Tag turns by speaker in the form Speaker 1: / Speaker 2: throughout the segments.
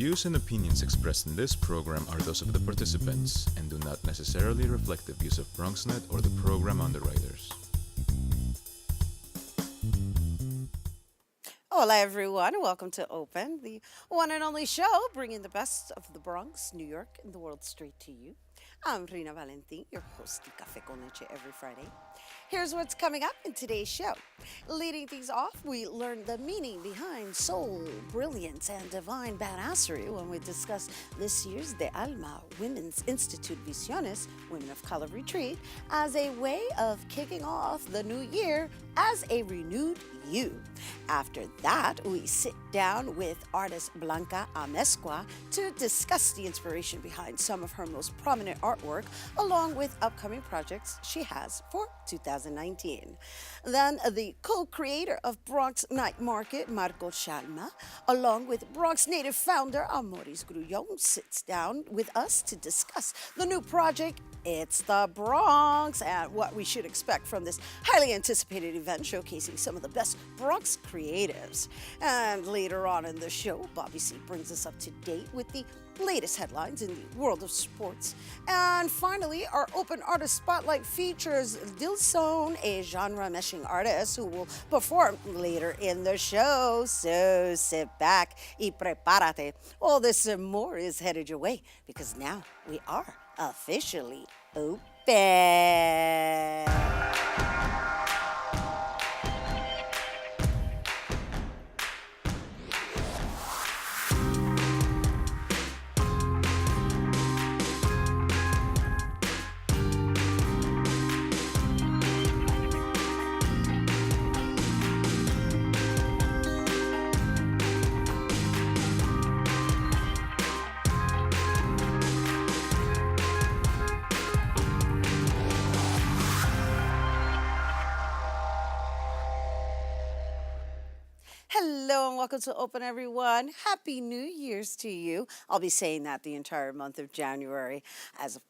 Speaker 1: views and opinions expressed in this program are those of the participants and do not necessarily reflect the views of BronxNet or the program underwriters.
Speaker 2: Hola, everyone. Welcome to Open, the one and only show bringing the best of the Bronx, New York, and the world straight to you. I'm Rhina Valentin, your host of Café con Leche every Friday. Here's what's coming up in today's show. Leading things off, we learn the meaning behind soul, brilliance, and divine badassery when we discuss this year's DeAlmas Women's Institute Visiones, Women of Color Retreat, as a way of kicking off the new year as a renewed you. After that, we sit down with artist Blanka Amezkua to discuss the inspiration behind some of her most prominent artwork, along with upcoming projects she has for 2019. Then the co-creator of Bronx Night Market, Marco Shalma, along with Bronx native founder Amoris Grullon, sits down with us to discuss the new project, It's the Bronx, and what we should expect from this highly anticipated event showcasing some of the best Bronx creatives. And later on in the show, Bobby C brings us up to date with the latest headlines in the world of sports. And finally, our Open Artist Spotlight features Dilson, a genre meshing artist who will perform later in the show. So sit back y prepárate. All this and more is headed your way because now we are officially open. Hello and welcome to Open, everyone. Happy New Year's to you. I'll be saying that the entire month of January.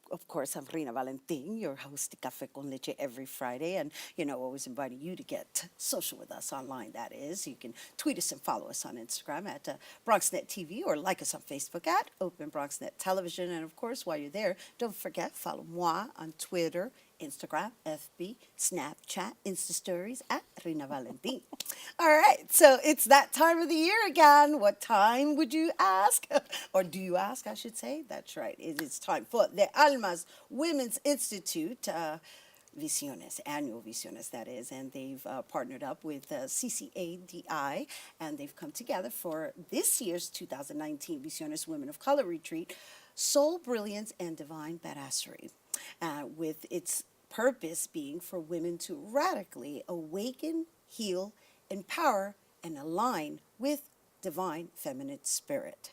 Speaker 2: Of course, I'm Rhina Valentin, your host of Café con Leche every Friday. And, always inviting you to get social with us online, that is. You can tweet us and follow us on Instagram at BronxNet TV or like us on Facebook at Open BronxNet Television. And, of course, while you're there, don't forget, follow moi on Twitter, Instagram, FB, Snapchat, Insta Stories at Rhina Valentin. All right, so it's that time of the year again. What time would you ask? Or do you ask, I should say? That's right. It is time for the Almas Women's Institute Visiones, annual Visiones, that is. And they've partnered up with CCADI, and they've come together for this year's 2019 Visiones Women of Color Retreat, Soul, Brilliance, and Divine Badassery. With its purpose being for women to radically awaken, heal, empower, and align with divine feminine spirit.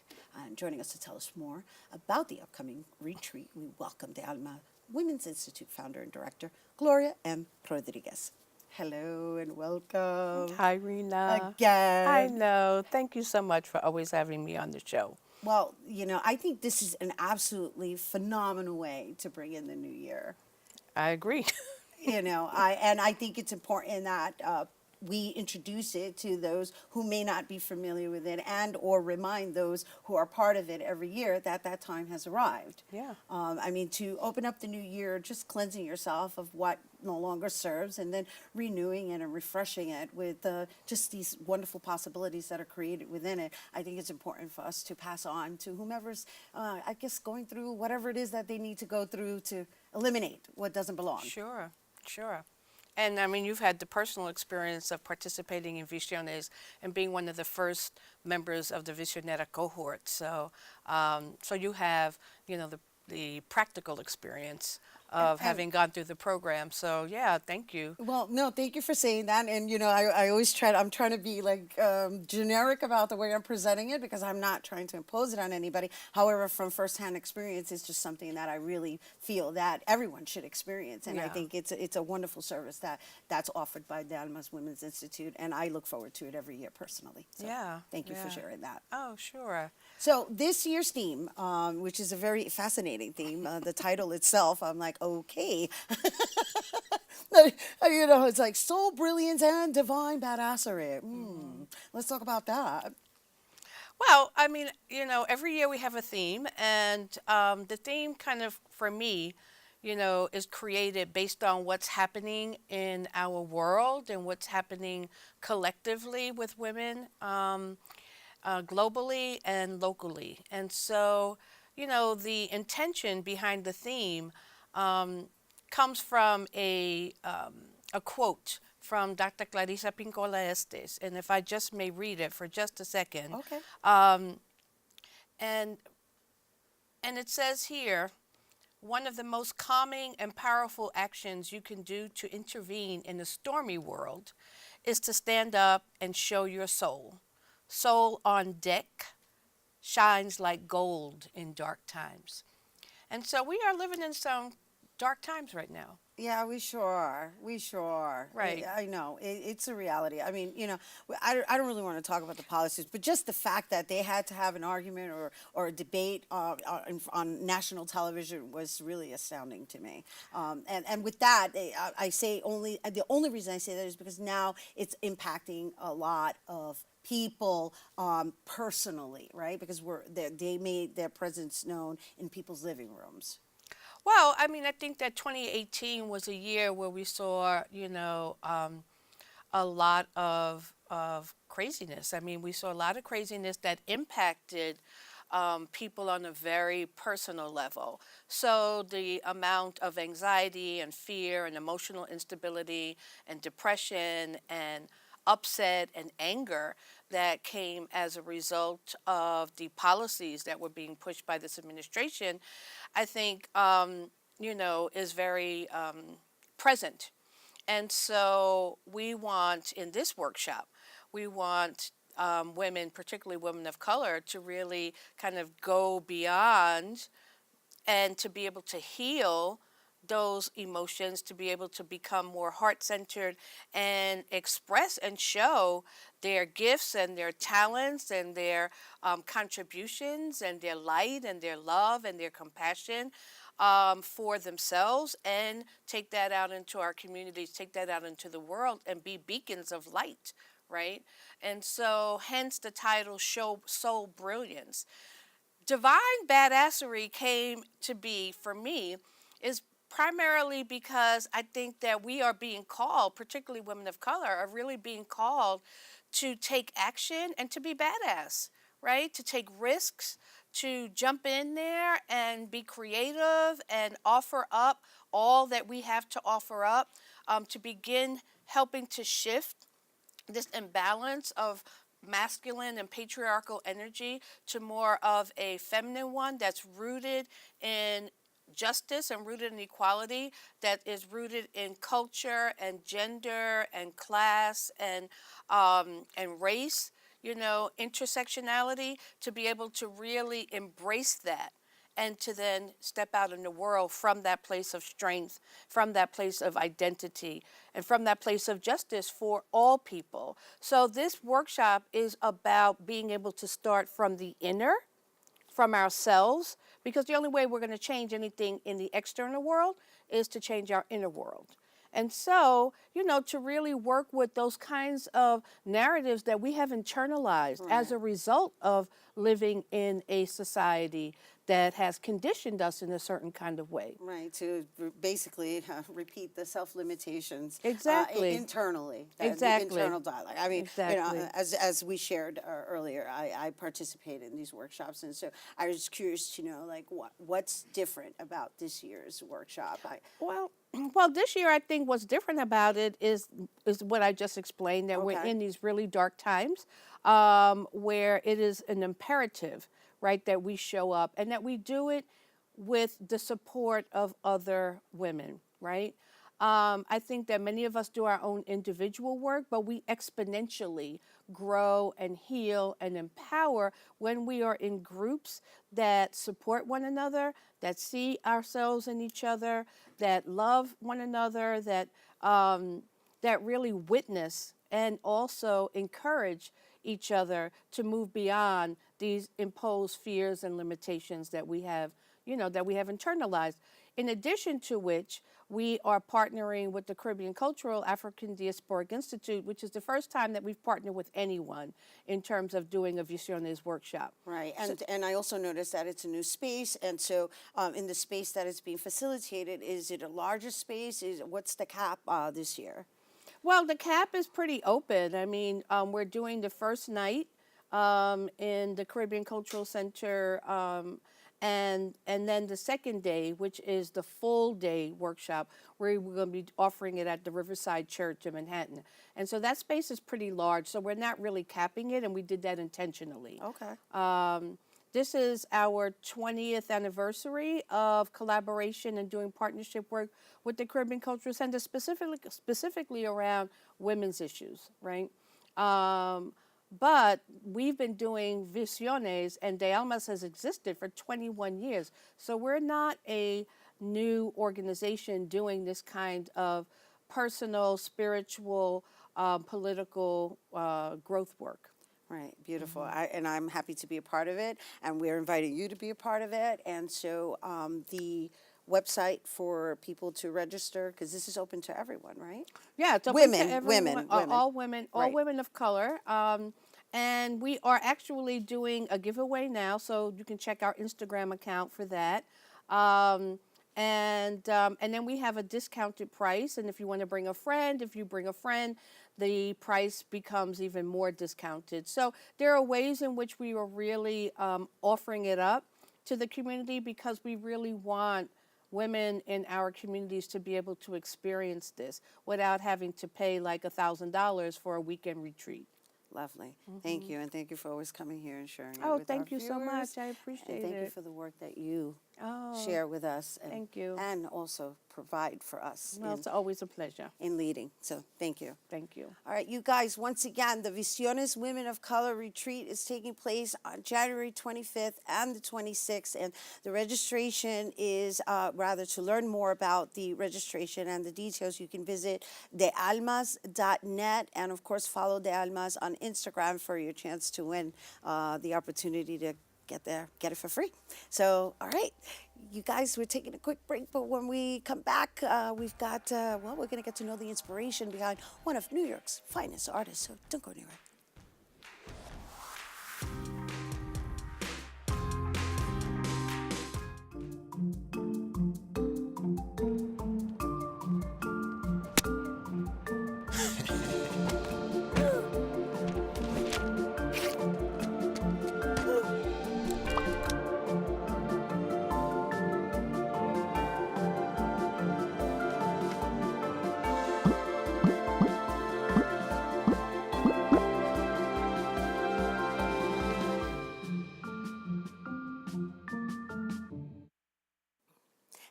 Speaker 2: Joining us to tell us more about the upcoming retreat, we welcome the Alma Women's Institute founder and director, Gloria M. Rodriguez. Hello and welcome.
Speaker 3: Hi, Rhina.
Speaker 2: Again.
Speaker 3: I know. Thank you so much for always having me on the show.
Speaker 2: Well, I think this is an absolutely phenomenal way to bring in the new year.
Speaker 3: I agree.
Speaker 2: I think it's important that we introduce it to those who may not be familiar with it and or remind those who are part of it every year that time has arrived.
Speaker 3: Yeah.
Speaker 2: To open up the new year, just cleansing yourself of what no longer serves and then renewing it and refreshing it with just these wonderful possibilities that are created within it. I think it's important for us to pass on to whomever's, going through whatever it is that they need to go through to eliminate what doesn't belong.
Speaker 3: Sure. And you've had the personal experience of participating in Visiones and being one of the first members of the Visionera cohort. So you have, the practical experience of having gone through the program. So yeah, thank you.
Speaker 2: Well, no, thank you for saying that. And I always I'm trying to be generic about the way I'm presenting it because I'm not trying to impose it on anybody. However, from firsthand experience, it's just something that I really feel that everyone should experience. And I think it's a wonderful service that's offered by DeAlmas Women's Institute. And I look forward to it every year personally. So thank you for sharing that.
Speaker 3: Oh, sure.
Speaker 2: So this year's theme, which is a very fascinating theme, the title itself, I'm like, okay. It's like soul, brilliance, and divine badassery. Let's talk about that.
Speaker 3: Well, I mean, every year we have a theme, and the theme kind of, for me, is created based on what's happening in our world and what's happening collectively with women, globally and locally. And so, the intention behind the theme um, comes from a quote from Dr. Clarissa Pincola Estes. And if I just may read it for just a second.
Speaker 2: Okay.
Speaker 3: Um, and, and it says here, one of the most calming and powerful actions you can do to intervene in a stormy world is to stand up and show your soul. Soul on deck shines like gold in dark times. And so we are living in some dark times right now.
Speaker 2: Yeah, we sure are. We sure are.
Speaker 3: Right.
Speaker 2: I know. It's a reality. I mean, I don't really want to talk about the policies, but just the fact that they had to have an argument or a debate on national television was really astounding to me. And with that, I say the only reason I say that is because now it's impacting a lot of people personally, right? Because they made their presence known in people's living rooms.
Speaker 3: Well, I mean, I think that 2018 was a year where we saw, a lot of craziness. I mean, we saw a lot of craziness that impacted people on a very personal level. So the amount of anxiety and fear and emotional instability and depression and upset and anger that came as a result of the policies that were being pushed by this administration, I think, is very present. And so we want, in this workshop, we want women, particularly women of color, to really kind of go beyond and to be able to heal those emotions, to be able to become more heart-centered and express and show their gifts and their talents and their contributions and their light and their love and their compassion for themselves, and take that out into our communities, take that out into the world, and be beacons of light, right? And so hence the title, Show Soul Brilliance. Divine badassery came to be, for me, is primarily because I think that we are being called, particularly women of color, are really being called to take action and to be badass, right? To take risks, to jump in there and be creative and offer up all that we have to offer up, to begin helping to shift this imbalance of masculine and patriarchal energy to more of a feminine one that's rooted in justice and rooted in equality, that is rooted in culture and gender and class and race, intersectionality, to be able to really embrace that and to then step out in the world from that place of strength, from that place of identity, and from that place of justice for all people. So this workshop is about being able to start from the inner, from ourselves, because the only way we're going to change anything in the external world is to change our inner world. And so, to really work with those kinds of narratives that we have internalized as a result of living in a society that has conditioned us in a certain kind of way.
Speaker 2: Right, to basically repeat the self-limitations
Speaker 3: Exactly.
Speaker 2: internally.
Speaker 3: Exactly.
Speaker 2: The internal dialogue. I mean,
Speaker 3: Exactly.
Speaker 2: as we shared earlier, I participated in these workshops, and so I was curious to know, like, what's different about this year's workshop?
Speaker 3: Well, this year I think what's different about it is what I just explained, that we're
Speaker 2: Okay.
Speaker 3: in these really dark times, where it is an imperative, right, that we show up and that we do it with the support of other women, right? I think that many of us do our own individual work, but we exponentially grow and heal and empower when we are in groups that support one another, that see ourselves in each other, that love one another, that really witness and also encourage each other to move beyond these imposed fears and limitations that we have that we have internalized. In addition to which, we are partnering with the Caribbean Cultural African Diasporic Institute, which is the first time that we've partnered with anyone in terms of doing a Visiones workshop.
Speaker 2: Right, and I also noticed that it's a new space, and so in the space that is being facilitated, is it a larger space? What's the cap this year?
Speaker 3: Well, the cap is pretty open. I mean, we're doing the first night in the Caribbean Cultural Center, and then the second day, which is the full day workshop, where we're going to be offering it at the Riverside Church in Manhattan. And so that space is pretty large, so we're not really capping it, and we did that intentionally.
Speaker 2: Okay.
Speaker 3: This is our 20th anniversary of collaboration and doing partnership work with the Caribbean Cultural Center, specifically around women's issues, right? But we've been doing Visiones, and DeAlmas has existed for 21 years. So we're not a new organization doing this kind of personal, spiritual, political growth work.
Speaker 2: Right, beautiful. And I'm happy to be a part of it, and we're inviting you to be a part of it. And so the website for people to register, because this is open to everyone, right?
Speaker 3: Yeah, it's open
Speaker 2: Women,
Speaker 3: to everyone,
Speaker 2: women.
Speaker 3: all women, all
Speaker 2: Right.
Speaker 3: women of color. And we are actually doing a giveaway now, so you can check our Instagram account for that. And then we have a discounted price, and if you want to bring a friend, if you bring a friend, the price becomes even more discounted. So there are ways in which we are really offering it up to the community, because we really want women in our communities to be able to experience this without having to pay like $1,000 for a weekend retreat.
Speaker 2: Lovely. Thank you, and thank you for always coming here and sharing it
Speaker 3: Oh,
Speaker 2: with
Speaker 3: thank
Speaker 2: our
Speaker 3: you so
Speaker 2: viewers.
Speaker 3: much. I
Speaker 2: And
Speaker 3: appreciate
Speaker 2: thank you
Speaker 3: it.
Speaker 2: for the work that you
Speaker 3: Oh,
Speaker 2: share with us. And,
Speaker 3: thank you.
Speaker 2: And also provide for us
Speaker 3: Well, it's always a pleasure.
Speaker 2: in leading. So thank you.
Speaker 3: Thank you.
Speaker 2: All right, you guys, once again, the Visiones Women of Color Retreat is taking place on January 25th and the 26th. And the registration is, to learn more about the registration and the details, you can visit DeAlmas.net. And of course, follow DeAlmas on Instagram for your chance to win the opportunity to get it for free. So, all right, you guys, we're taking a quick break, but when we come back, we've got, we're going to get to know the inspiration behind one of New York's finest artists, so don't go anywhere.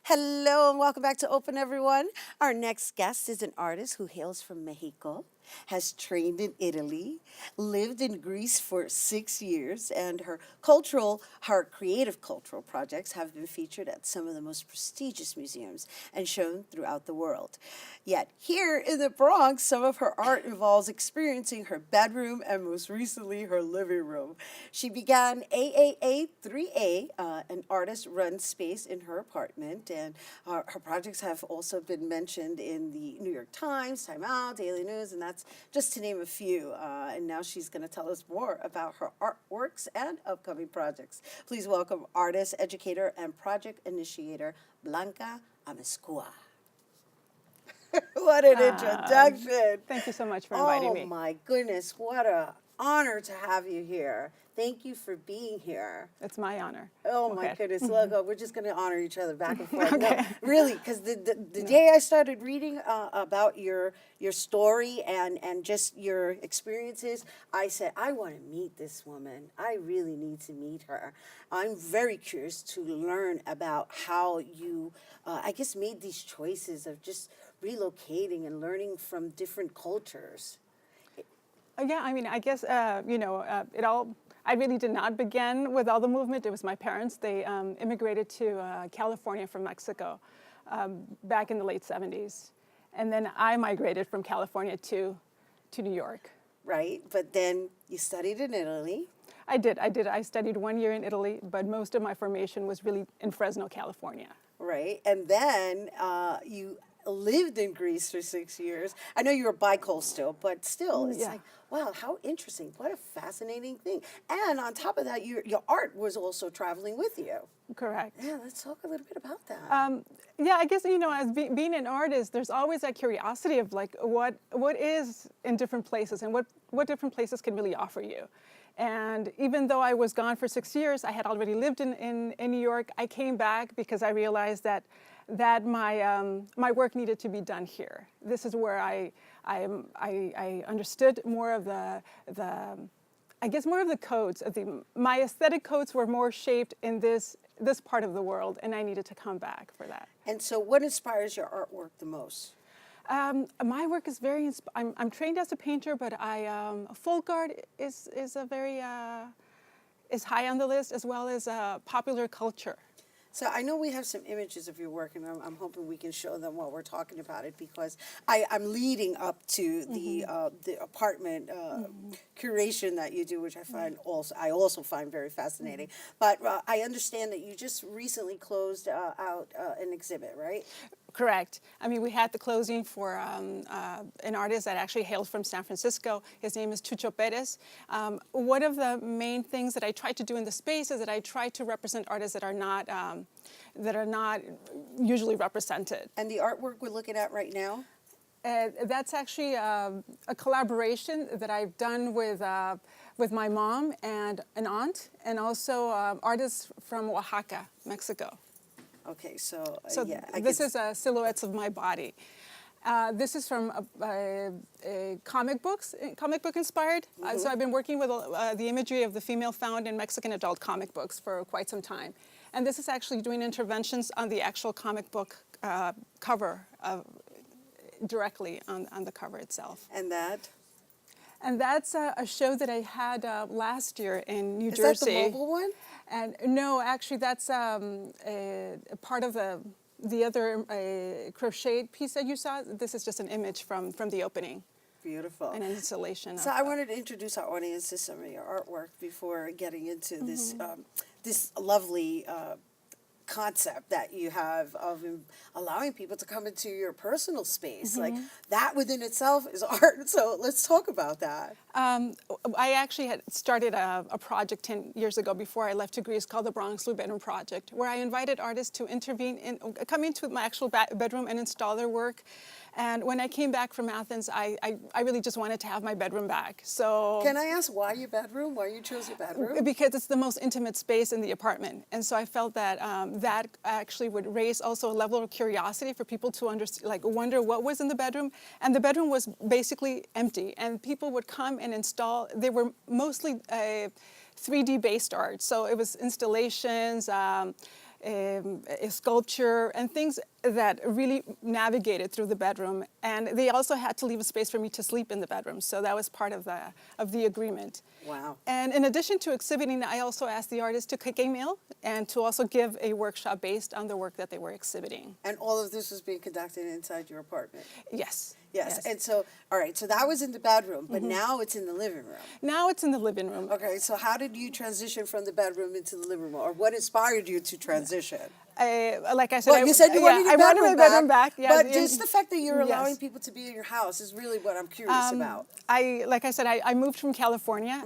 Speaker 2: Hello and welcome back to Open, everyone. Our next guest is an artist who hails from Mexico, has trained in Italy, lived in Greece for 6 years, and her creative cultural projects have been featured at some of the most prestigious museums and shown throughout the world. Yet here in the Bronx, some of her art involves experiencing her bedroom and most recently her living room. She began AAA 3A, an artist-run space in her apartment, and her projects have also been mentioned in the New York Times, Time Out, Daily News, and that's just to name a few. And now she's going to tell us more about her artworks and upcoming projects. Please welcome artist, educator, and project initiator, Blanka Amezkua. What an introduction.
Speaker 4: Thank you so much for inviting me.
Speaker 2: Oh my goodness, what an honor to have you here. Thank you for being here.
Speaker 4: It's my honor.
Speaker 2: Oh my
Speaker 4: Okay.
Speaker 2: goodness, look, we're just going to honor each other back and forth. No, really, because the day I started reading about your story and just your experiences, I said, I want to meet this woman. I really need to meet her. I'm very curious to learn about how you, made these choices of just relocating and learning from different cultures.
Speaker 4: Yeah, I mean, I guess, it all, I really did not begin with all the movement. It was my parents. They immigrated to California from Mexico back in the late 70s. And then I migrated from California to New York.
Speaker 2: Right, but then you studied in Italy.
Speaker 4: I did. I studied 1 year in Italy, but most of my formation was really in Fresno, California.
Speaker 2: Right. And then you lived in Greece for 6 years. I know you were bi-coastal, but still, it's
Speaker 4: Yeah.
Speaker 2: like, wow, how interesting. What a fascinating thing. And on top of that, your art was also traveling with you.
Speaker 4: Correct.
Speaker 2: Yeah, let's talk a little bit about that.
Speaker 4: Yeah, I guess, as being an artist, there's always that curiosity of like what is in different places and what different places can really offer you. And even though I was gone for 6 years, I had already lived in New York. I came back because I realized that my work needed to be done here. This is where I understood more of the I guess more of the codes. My aesthetic codes were more shaped in this part of the world, and I needed to come back for that.
Speaker 2: And so what inspires your artwork the most?
Speaker 4: My work is very. I'm trained as a painter, but folk art is a very is high on the list, as well as popular culture.
Speaker 2: So I know we have some images of your work, and I'm hoping we can show them while we're talking about it, because I'm leading up to the apartment curation that you do, which I also find very fascinating. But I understand that you just recently closed out an exhibit, right?
Speaker 4: Correct. I mean, we had the closing for an artist that actually hails from San Francisco. His name is Chucho Perez. One of the main things that I try to do in the space is that I try to represent artists that are not usually represented.
Speaker 2: And the artwork we're looking at right now?
Speaker 4: That's actually a collaboration that I've done with my mom and an aunt, and also artists from Oaxaca, Mexico.
Speaker 2: Okay, so yeah.
Speaker 4: This is silhouettes of my body. This is from comic book inspired. So I've been working with the imagery of the female found in Mexican adult comic books for quite some time. And this is actually doing interventions on the actual comic book cover, directly on the cover itself.
Speaker 2: And that?
Speaker 4: And that's a show that I had last year in New Jersey.
Speaker 2: Is that the mobile one?
Speaker 4: And no, actually, that's a part of the other crocheted piece that you saw. This is just an image from the opening.
Speaker 2: Beautiful.
Speaker 4: An installation.
Speaker 2: So I wanted to introduce our audience to some of your artwork before getting into this lovely concept that you have of allowing people to come into your personal space. Like that within itself is art. So let's talk about that.
Speaker 4: I actually had started a project 10 years ago before I left to Greece called the Bronx Blue Bedroom Project, where I invited artists to come into my actual bedroom and install their work. And when I came back from Athens, I really just wanted to have my bedroom back. So
Speaker 2: can I ask why your bedroom? Why you chose your bedroom?
Speaker 4: Because it's the most intimate space in the apartment. And so I felt that that actually would raise also a level of curiosity for people to wonder what was in the bedroom. And the bedroom was basically empty. And people would come and install. They were mostly 3D based art. So it was installations, sculpture, and things that really navigated through the bedroom. And they also had to leave a space for me to sleep in the bedroom. So that was part of the agreement.
Speaker 2: Wow.
Speaker 4: And in addition to exhibiting, I also asked the artists to cook a meal and to also give a workshop based on the work that they were exhibiting.
Speaker 2: And all of this was being conducted inside your apartment?
Speaker 4: Yes.
Speaker 2: Yes. And so, all right, so that was in the bedroom, but now it's in the living room.
Speaker 4: Now it's in the living room.
Speaker 2: Okay, so how did you transition from the bedroom into the living room, or what inspired you to transition?
Speaker 4: Like I said,
Speaker 2: Well, you said you wanted your
Speaker 4: my bedroom back. Yeah,
Speaker 2: but just the fact that you're allowing people to be in your house is really what I'm curious about.
Speaker 4: Like I said, I moved from California.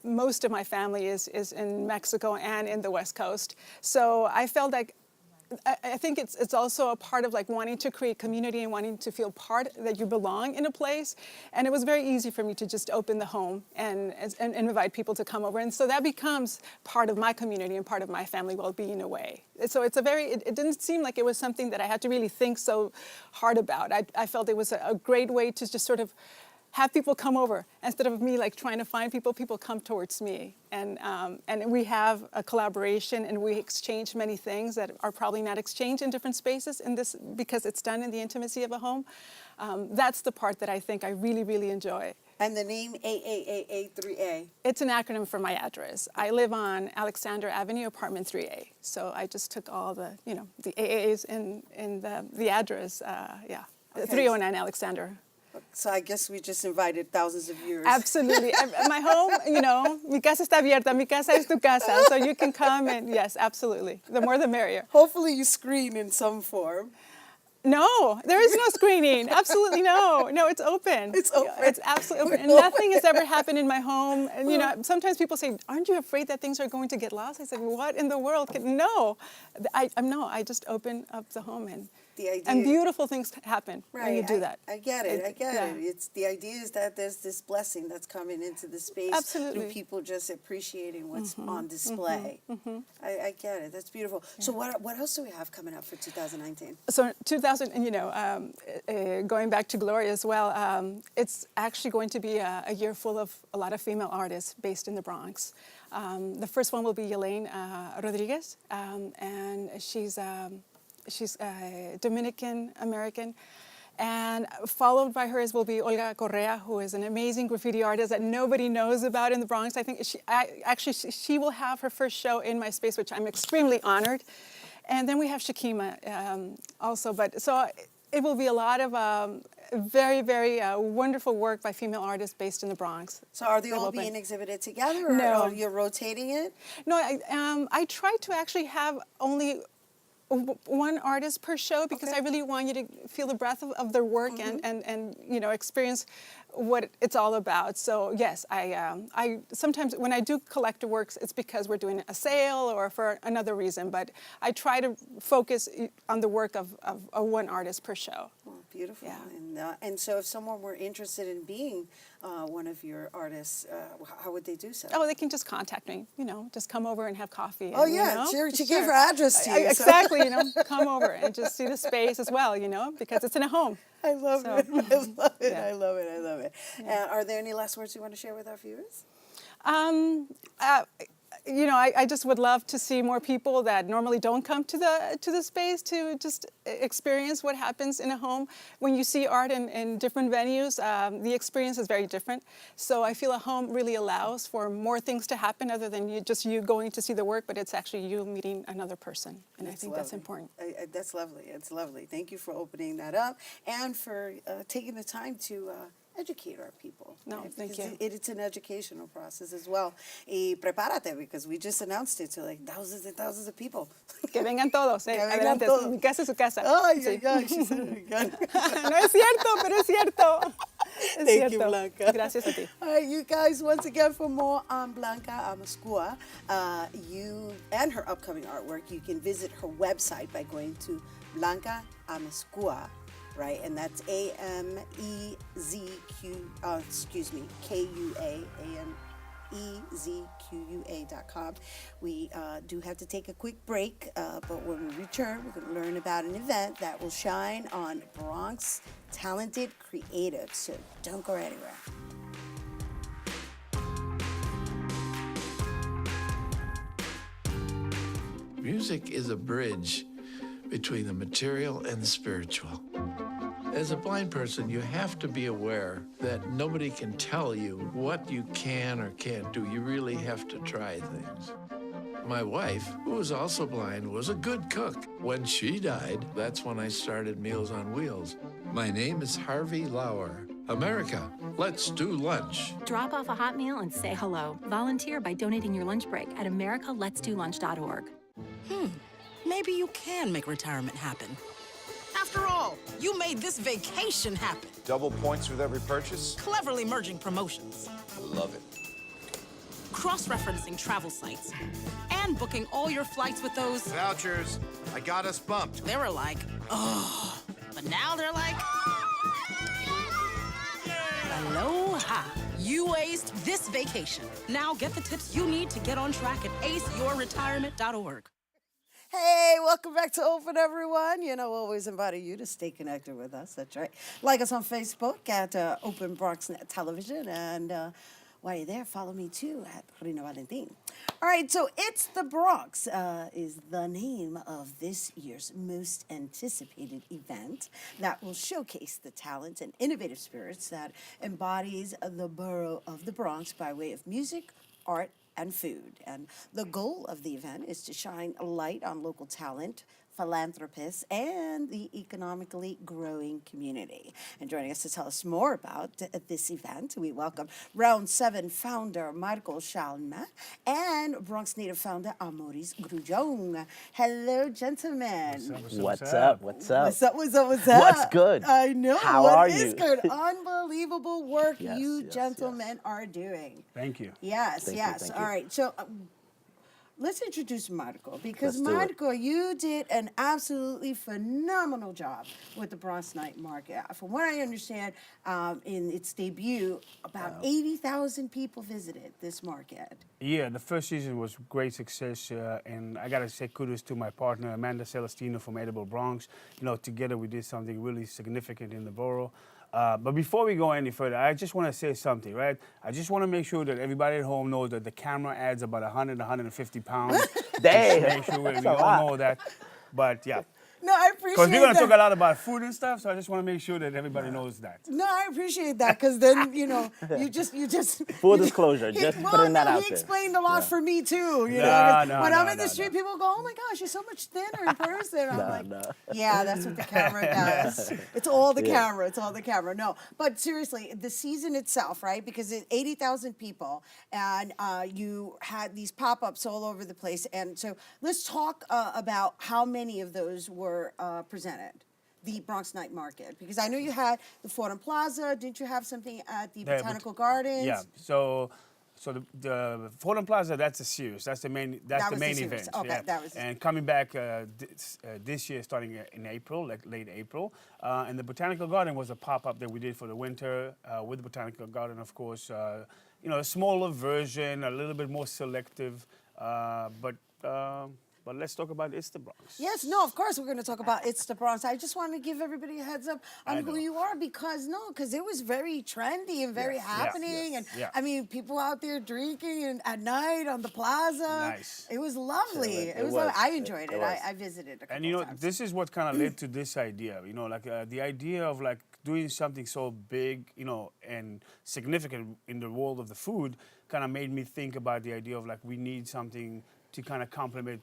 Speaker 4: Most of my family is in Mexico and in the West Coast. So I felt like I think it's also a part of like wanting to create community and wanting to feel part that you belong in a place. And it was very easy for me to just open the home and invite people to come over. And so that becomes part of my community and part of my family well-being in a way. So it didn't seem like it was something that I had to really think so hard about. I felt it was a great way to just sort of have people come over. Instead of me like trying to find people come towards me. And we have a collaboration, and we exchange many things that are probably not exchanged in different spaces in this, because it's done in the intimacy of a home. That's the part that I think I really, really enjoy.
Speaker 2: And the name AAAA3A?
Speaker 4: It's an acronym for my address. I live on Alexander Avenue, apartment 3A. So I just took all the AAs in the address,
Speaker 2: Okay.
Speaker 4: 309 Alexander.
Speaker 2: So I guess we just invited thousands of viewers.
Speaker 4: Absolutely. My home, mi casa está abierta, mi casa es tu casa. So you can come and yes, absolutely. The more the merrier.
Speaker 2: Hopefully you screen in some form.
Speaker 4: No, there is no screening. Absolutely no. No, it's open.
Speaker 2: It's open.
Speaker 4: It's absolutely open. And nothing has ever happened in my home. And sometimes people say, "Aren't you afraid that things are going to get lost?" I said, "What in the world? No, I just open up the home and beautiful things happen when you do that."
Speaker 2: I get it. It's the idea is that there's this blessing that's coming into the space
Speaker 4: Absolutely.
Speaker 2: through people just appreciating what's on display. I get it. That's beautiful. Yeah. So what else do we have coming up for 2019?
Speaker 4: So 2000, going back to Gloria as well, it's actually going to be a year full of a lot of female artists based in the Bronx. The first one will be Elaine Rodriguez, and she's Dominican American. And followed by hers will be Olga Correa, who is an amazing graffiti artist that nobody knows about in the Bronx. I think she will have her first show in my space, which I'm extremely honored. And then we have Shakima also. So it will be a lot of very, very wonderful work by female artists based in the Bronx.
Speaker 2: So are they all being exhibited together, or
Speaker 4: No.
Speaker 2: or you're rotating it?
Speaker 4: No, I try to actually have only one artist per show because I really want you to feel the breadth of their work and experience what it's all about. So yes, I sometimes when I do collector works, it's because we're doing a sale or for another reason. But I try to focus on the work of one artist per show.
Speaker 2: Oh, beautiful.
Speaker 4: Yeah.
Speaker 2: And so if someone were interested in being one of your artists, how would they do so?
Speaker 4: Oh, they can just contact me. Just come over and have coffee.
Speaker 2: Oh
Speaker 4: and,
Speaker 2: yeah, she gave her address to you.
Speaker 4: Exactly. Come over and just see the space as well. Because it's in a home.
Speaker 2: I love it. I love it.
Speaker 4: Yeah.
Speaker 2: I love it. I love it.
Speaker 4: Yeah.
Speaker 2: Are there any last words you want to share with our viewers?
Speaker 4: I just would love to see more people that normally don't come to the space to just experience what happens in a home. When you see art in different venues, the experience is very different. So I feel a home really allows for more things to happen other than you going to see the work, but it's actually you meeting another person. And I think that's important.
Speaker 2: That's lovely. It's lovely. Thank you for opening that up and for taking the time to educate our people.
Speaker 4: No,
Speaker 2: right?
Speaker 4: thank
Speaker 2: Because
Speaker 4: you.
Speaker 2: It's an educational process as well. Y prepárate, because we just announced it to like thousands and thousands of people.
Speaker 4: Que vengan todos.
Speaker 2: Que vengan
Speaker 4: Adelante.
Speaker 2: todos.
Speaker 4: Mi casa es su casa.
Speaker 2: Ay,
Speaker 4: Sí.
Speaker 2: ay, ay, she said it again.
Speaker 4: No es cierto, pero es cierto. Es
Speaker 2: Thank you,
Speaker 4: cierto.
Speaker 2: Blanka.
Speaker 4: Gracias a ti.
Speaker 2: All right, you guys, once again, for more on Blanka Amezkua, you and her upcoming artwork, you can visit her website by going to Blanka Amezkua, right? And that's KUA.com. We do have to take a quick break, but when we return, we're going to learn about an event that will shine on Bronx talented creatives. So don't go anywhere.
Speaker 5: Music is a bridge between the material and the spiritual. As a blind person, you have to be aware that nobody can tell you what you can or can't do. You really have to try things. My wife, who was also blind, was a good cook. When she died, that's when I started Meals on Wheels. My name is Harvey Lauer. America, let's do lunch.
Speaker 6: Drop off a hot meal and say hello. Volunteer by donating your lunch break at americaletsdolunch.org.
Speaker 7: Maybe you can make retirement happen. After all, you made this vacation happen.
Speaker 8: Double points with every purchase?
Speaker 7: Cleverly merging promotions,
Speaker 8: Love it.
Speaker 7: cross-referencing travel sites, and booking all your flights with those.
Speaker 8: Vouchers. I got us bumped.
Speaker 7: They were like, oh. But now they're like, aloha. You aced this vacation. Now get the tips you need to get on track at aceyourretirement.org.
Speaker 2: Hey, welcome back to Open, everyone. Always inviting you to stay connected with us. That's right. Like us on Facebook at Open Bronx Net Television. And while you're there, follow me too at Rhina Valentin. All right, so It's the Bronx is the name of this year's most anticipated event that will showcase the talents and innovative spirits that embodies the borough of the Bronx by way of music, art, and food. And the goal of the event is to shine a light on local talent, philanthropists, and the economically growing community. And joining us to tell us more about this event, we welcome Round 7 founder Marco Shalma and Bronx native founder Amoris Grujong. Hello, gentlemen.
Speaker 9: What's up?
Speaker 2: What's up? What's
Speaker 9: good?
Speaker 2: I know.
Speaker 9: How
Speaker 2: what
Speaker 9: are
Speaker 2: is
Speaker 9: you?
Speaker 2: good? Unbelievable work you
Speaker 9: yes,
Speaker 2: gentlemen are doing.
Speaker 10: Thank you.
Speaker 2: Yes,
Speaker 9: Thank you,
Speaker 2: yes.
Speaker 9: thank
Speaker 2: All
Speaker 9: you.
Speaker 2: right. So let's introduce Marco, because
Speaker 9: Let's do it.
Speaker 2: Marco, you did an absolutely phenomenal job with the Bronx Night Market. From what I understand, in its debut, about 80,000 people visited this market.
Speaker 10: Yeah, the first season was great success, and I gotta say kudos to my partner Amanda Celestino from Edible Bronx. You know, together we did something really significant in the borough. But before we go any further, I just want to say something, right? I just want to make sure that everybody at home knows that the camera adds about 100, 150 pounds.
Speaker 9: Damn.
Speaker 10: Just make sure we all know that. But yeah.
Speaker 2: No, I appreciate
Speaker 10: Because we're going to
Speaker 2: that.
Speaker 10: talk a lot about food and stuff, so I just want to make sure that everybody knows that.
Speaker 2: No, I appreciate that, because then, you know, you just
Speaker 9: Full disclosure, just putting that out
Speaker 2: he
Speaker 9: there.
Speaker 2: explained a lot for me too. You know,
Speaker 10: Nah,
Speaker 2: 'cause
Speaker 10: nah,
Speaker 2: when
Speaker 10: nah,
Speaker 2: I'm in the
Speaker 10: nah,
Speaker 2: street,
Speaker 10: nah.
Speaker 2: people go, "Oh my gosh, you're so much thinner in person." I'm like,
Speaker 9: nah.
Speaker 2: "Yeah, that's what the camera does. It's all the camera. It's all the camera." No, but seriously, the season itself, right? Because it's 80,000 people, and you had these pop-ups all over the place. And so let's talk about how many of those were presented. The Bronx Night Market, because I know you had the Forum Plaza. Didn't you have something at the Botanical Gardens?
Speaker 10: Yeah, so the Fordham Plaza, that's a series. That's the main. That's
Speaker 2: That
Speaker 10: the
Speaker 2: was the
Speaker 10: main
Speaker 2: series.
Speaker 10: event.
Speaker 2: Okay,
Speaker 10: yeah.
Speaker 2: that was the
Speaker 10: And coming back this year, starting in April, like late April, and the Botanical Garden was a pop-up that we did for the winter with the Botanical Garden, of course. You know, a smaller version, a little bit more selective, but let's talk about It's the Bronx.
Speaker 2: Yes, no, of course we're going to talk about It's the Bronx. I just want to give everybody a heads up on
Speaker 10: I
Speaker 2: who
Speaker 10: know.
Speaker 2: you are, because it was very trendy and very happening. And
Speaker 10: yeah.
Speaker 2: I mean, people out there drinking and at night on the plaza.
Speaker 10: Nice.
Speaker 2: It was lovely.
Speaker 9: It was.
Speaker 2: lovely. I enjoyed it.
Speaker 9: It was.
Speaker 2: I visited a couple
Speaker 10: And you know,
Speaker 2: times.
Speaker 10: this is what kind of led to this idea. You know, like the idea of like doing something so big, you know, and significant in the world of the food, kind of made me think about the idea of like we need something to kind of complement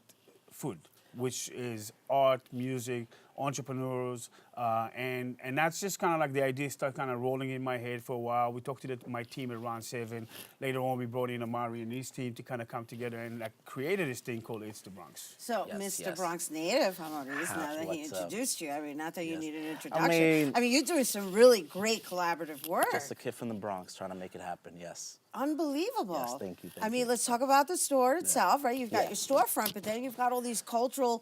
Speaker 10: food, which is art, music, entrepreneurs, and that's just kind of like the idea started kind of rolling in my head for a while. We talked to my team at Round 7. Later on, we brought in Amari and his team to kind of come together and like created this thing called It's the Bronx.
Speaker 2: So,
Speaker 9: Yes,
Speaker 2: Mr.
Speaker 9: yes.
Speaker 2: Bronx native, Maurice, now that he
Speaker 9: What's up?
Speaker 2: introduced you, I mean, not that you
Speaker 9: Yes.
Speaker 2: need an introduction.
Speaker 9: mean-
Speaker 2: you're doing some really great collaborative work.
Speaker 9: Just a kid from the Bronx trying to make it happen, yes.
Speaker 2: Unbelievable.
Speaker 9: Yes, thank you,
Speaker 2: I
Speaker 9: thank
Speaker 2: mean,
Speaker 9: you.
Speaker 2: let's talk about the store itself, right? You've got
Speaker 9: Yeah.
Speaker 2: your storefront, but then you've got all these cultural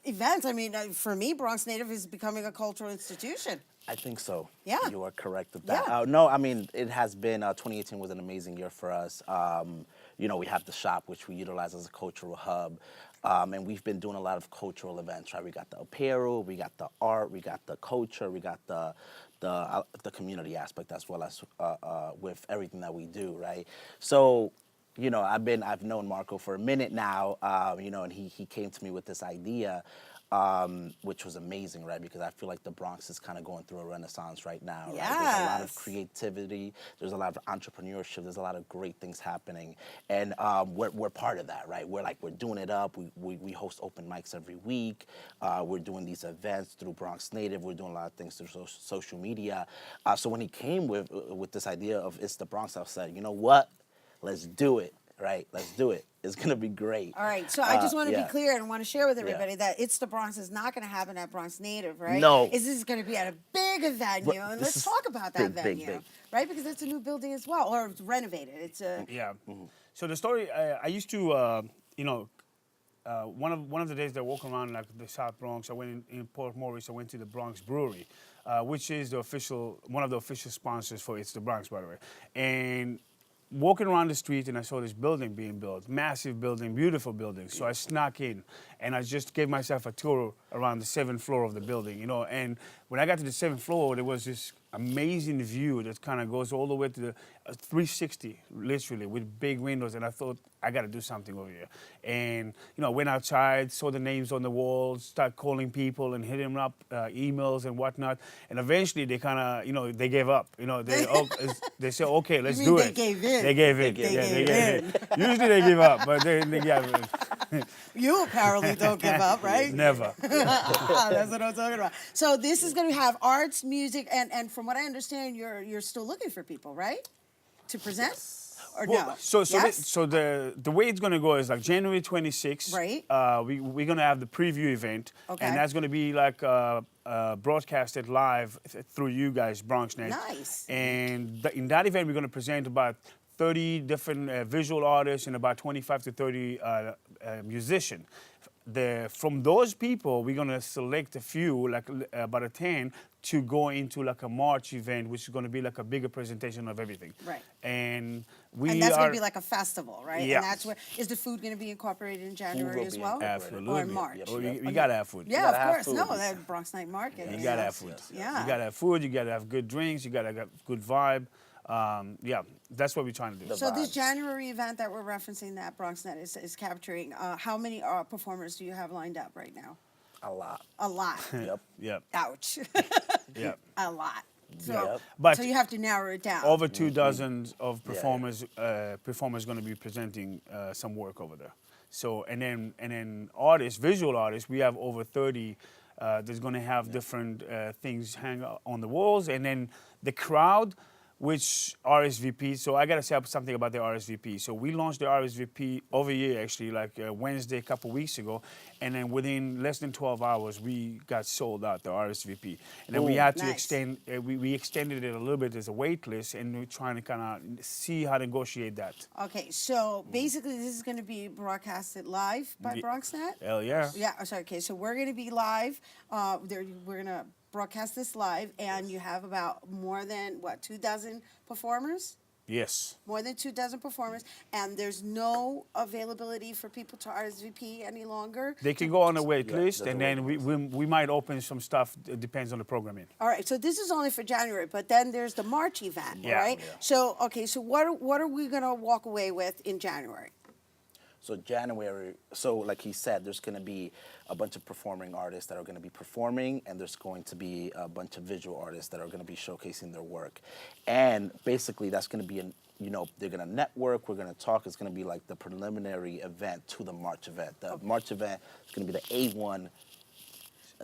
Speaker 2: events. I mean, for me, Bronx Native is becoming a cultural institution.
Speaker 9: I think so.
Speaker 2: Yeah.
Speaker 9: You are correct with that.
Speaker 2: Yeah.
Speaker 9: No, I mean, it has been, 2018 was an amazing year for us. You know, we have the shop, which we utilize as a cultural hub. And we've been doing a lot of cultural events, right? We got the apparel, we got the art, we got the culture, we got the community aspect as well as with everything that we do, right? So, you know, I've known Marco for a minute now, you know, and he came to me with this idea, which was amazing, right? Because I feel like the Bronx is kind of going through a renaissance right now, right? There's a lot of
Speaker 2: Yes.
Speaker 9: creativity, there's a lot of entrepreneurship, there's a lot of great things happening, and we're part of that, right? We're doing it up. We host open mics every week. We're doing these events through Bronx Native. We're doing a lot of things through social media. So when he came with this idea of It's the Bronx, I said, you know what? Let's do it, right? Let's do it. It's gonna be great.
Speaker 2: All right, so I just want to
Speaker 9: yeah.
Speaker 2: be clear and want to share with everybody that It's the Bronx is not going to happen at Bronx Native, right?
Speaker 9: No.
Speaker 2: This is going to be at a bigger venue,
Speaker 9: Well,
Speaker 2: and
Speaker 9: this
Speaker 2: let's
Speaker 9: is
Speaker 2: talk about that
Speaker 9: big,
Speaker 2: venue,
Speaker 9: big.
Speaker 2: right? Because it's a new building as well, or it's renovated. It's a
Speaker 10: Yeah. So the story, I used to, you know, one of the days that I walk around like the South Bronx, I went in Port Morris. I went to the Bronx Brewery, which is one of the official sponsors for It's the Bronx, by the way. And walking around the street, and I saw this building being built, massive building, beautiful building. So I snuck in, and I just gave myself a tour around the 7th floor of the building, you know. And when I got to the 7th floor, there was this amazing view that kind of goes all the way to the 360, literally, with big windows. And I thought, I got to do something over here. And, you know, went outside, saw the names on the walls, started calling people and hitting them up, emails and whatnot. And eventually they kind of, you know, they gave up. You know, they said, okay, let's
Speaker 2: You
Speaker 10: do
Speaker 2: mean
Speaker 10: it.
Speaker 2: they gave in?
Speaker 10: They gave in.
Speaker 2: They
Speaker 10: Yeah,
Speaker 2: gave
Speaker 10: they gave in. Usually they give up, but they gave in.
Speaker 2: You apparently don't give up, right?
Speaker 10: Never.
Speaker 2: That's what I'm talking about. So this is going to have arts, music, and from what I understand, you're still looking for people, right? To present? Or no?
Speaker 10: So
Speaker 2: Yes?
Speaker 10: the way it's gonna go is like January 26th.
Speaker 2: Right.
Speaker 10: We're gonna have the preview event,
Speaker 2: Okay.
Speaker 10: and that's gonna be like broadcasted live through you guys, BronxNet.
Speaker 2: Nice.
Speaker 10: And in that event, we're gonna present about 30 different visual artists and about 25 to 30 musicians. From those people, we're gonna select a few, like about a 10, to go into like a March event, which is gonna be like a bigger presentation of everything.
Speaker 2: Right.
Speaker 10: And
Speaker 2: And that's going to be like a festival, right?
Speaker 10: Yeah.
Speaker 2: And that's where, is the food going to be incorporated in January
Speaker 9: will
Speaker 2: as
Speaker 9: be
Speaker 2: well?
Speaker 10: Absolutely.
Speaker 2: Or in March?
Speaker 10: Oh, you gotta have food.
Speaker 2: Yeah,
Speaker 9: gotta
Speaker 2: of
Speaker 9: have
Speaker 2: course.
Speaker 9: food.
Speaker 2: No, that Bronx Night Market.
Speaker 10: You
Speaker 2: you
Speaker 10: gotta
Speaker 2: know?
Speaker 10: have food.
Speaker 2: Yeah.
Speaker 10: You gotta have food. You gotta have good drinks. You gotta have good vibe. Yeah, that's what we're trying to do.
Speaker 2: So this January event that we're referencing that BronxNet is capturing, how many performers do you have lined up right now?
Speaker 9: A lot.
Speaker 2: A lot.
Speaker 9: Yep.
Speaker 10: Yep.
Speaker 2: Ouch.
Speaker 10: Yep.
Speaker 2: A lot. So,
Speaker 9: Yep.
Speaker 10: But
Speaker 2: so you have to narrow it down.
Speaker 10: over 2 dozen of performers, performers going to be presenting some work over there. So and then artists, visual artists, we have over 30. That's going to have different things hang on the walls, and then the crowd, which RSVP. So I got to say something about the RSVP. So we launched the RSVP over here, actually, like Wednesday, a couple weeks ago, and then within less than 12 hours, we got sold out the RSVP. And then we had to
Speaker 2: Nice.
Speaker 10: extend. We extended it a little bit as a wait list, and we're trying to kind of see how to negotiate that.
Speaker 2: Okay, so basically this is going to be broadcasted live by
Speaker 10: Ye-
Speaker 2: BronxNet?
Speaker 10: Hell yeah.
Speaker 2: Yeah, sorry. Okay, so we're going to be live. We're going to broadcast this live, and you have about more than, 2 dozen performers?
Speaker 10: Yes.
Speaker 2: More than 2 dozen performers, and there's no availability for people to RSVP any longer?
Speaker 10: They can go on a wait list,
Speaker 9: there's
Speaker 10: and
Speaker 9: a
Speaker 10: then we might open some stuff. It depends on the programming.
Speaker 2: All right, so this is only for January, but then there's the March event,
Speaker 10: Yeah.
Speaker 2: right?
Speaker 10: Yeah.
Speaker 2: So, okay, so what are we going to walk away with in January?
Speaker 9: So January, so like he said, there's going to be a bunch of performing artists that are going to be performing, and there's going to be a bunch of visual artists that are going to be showcasing their work. And basically that's going to be, they're going to network, we're going to talk. It's going to be like the preliminary event to the March event. The March event is going to be the A1.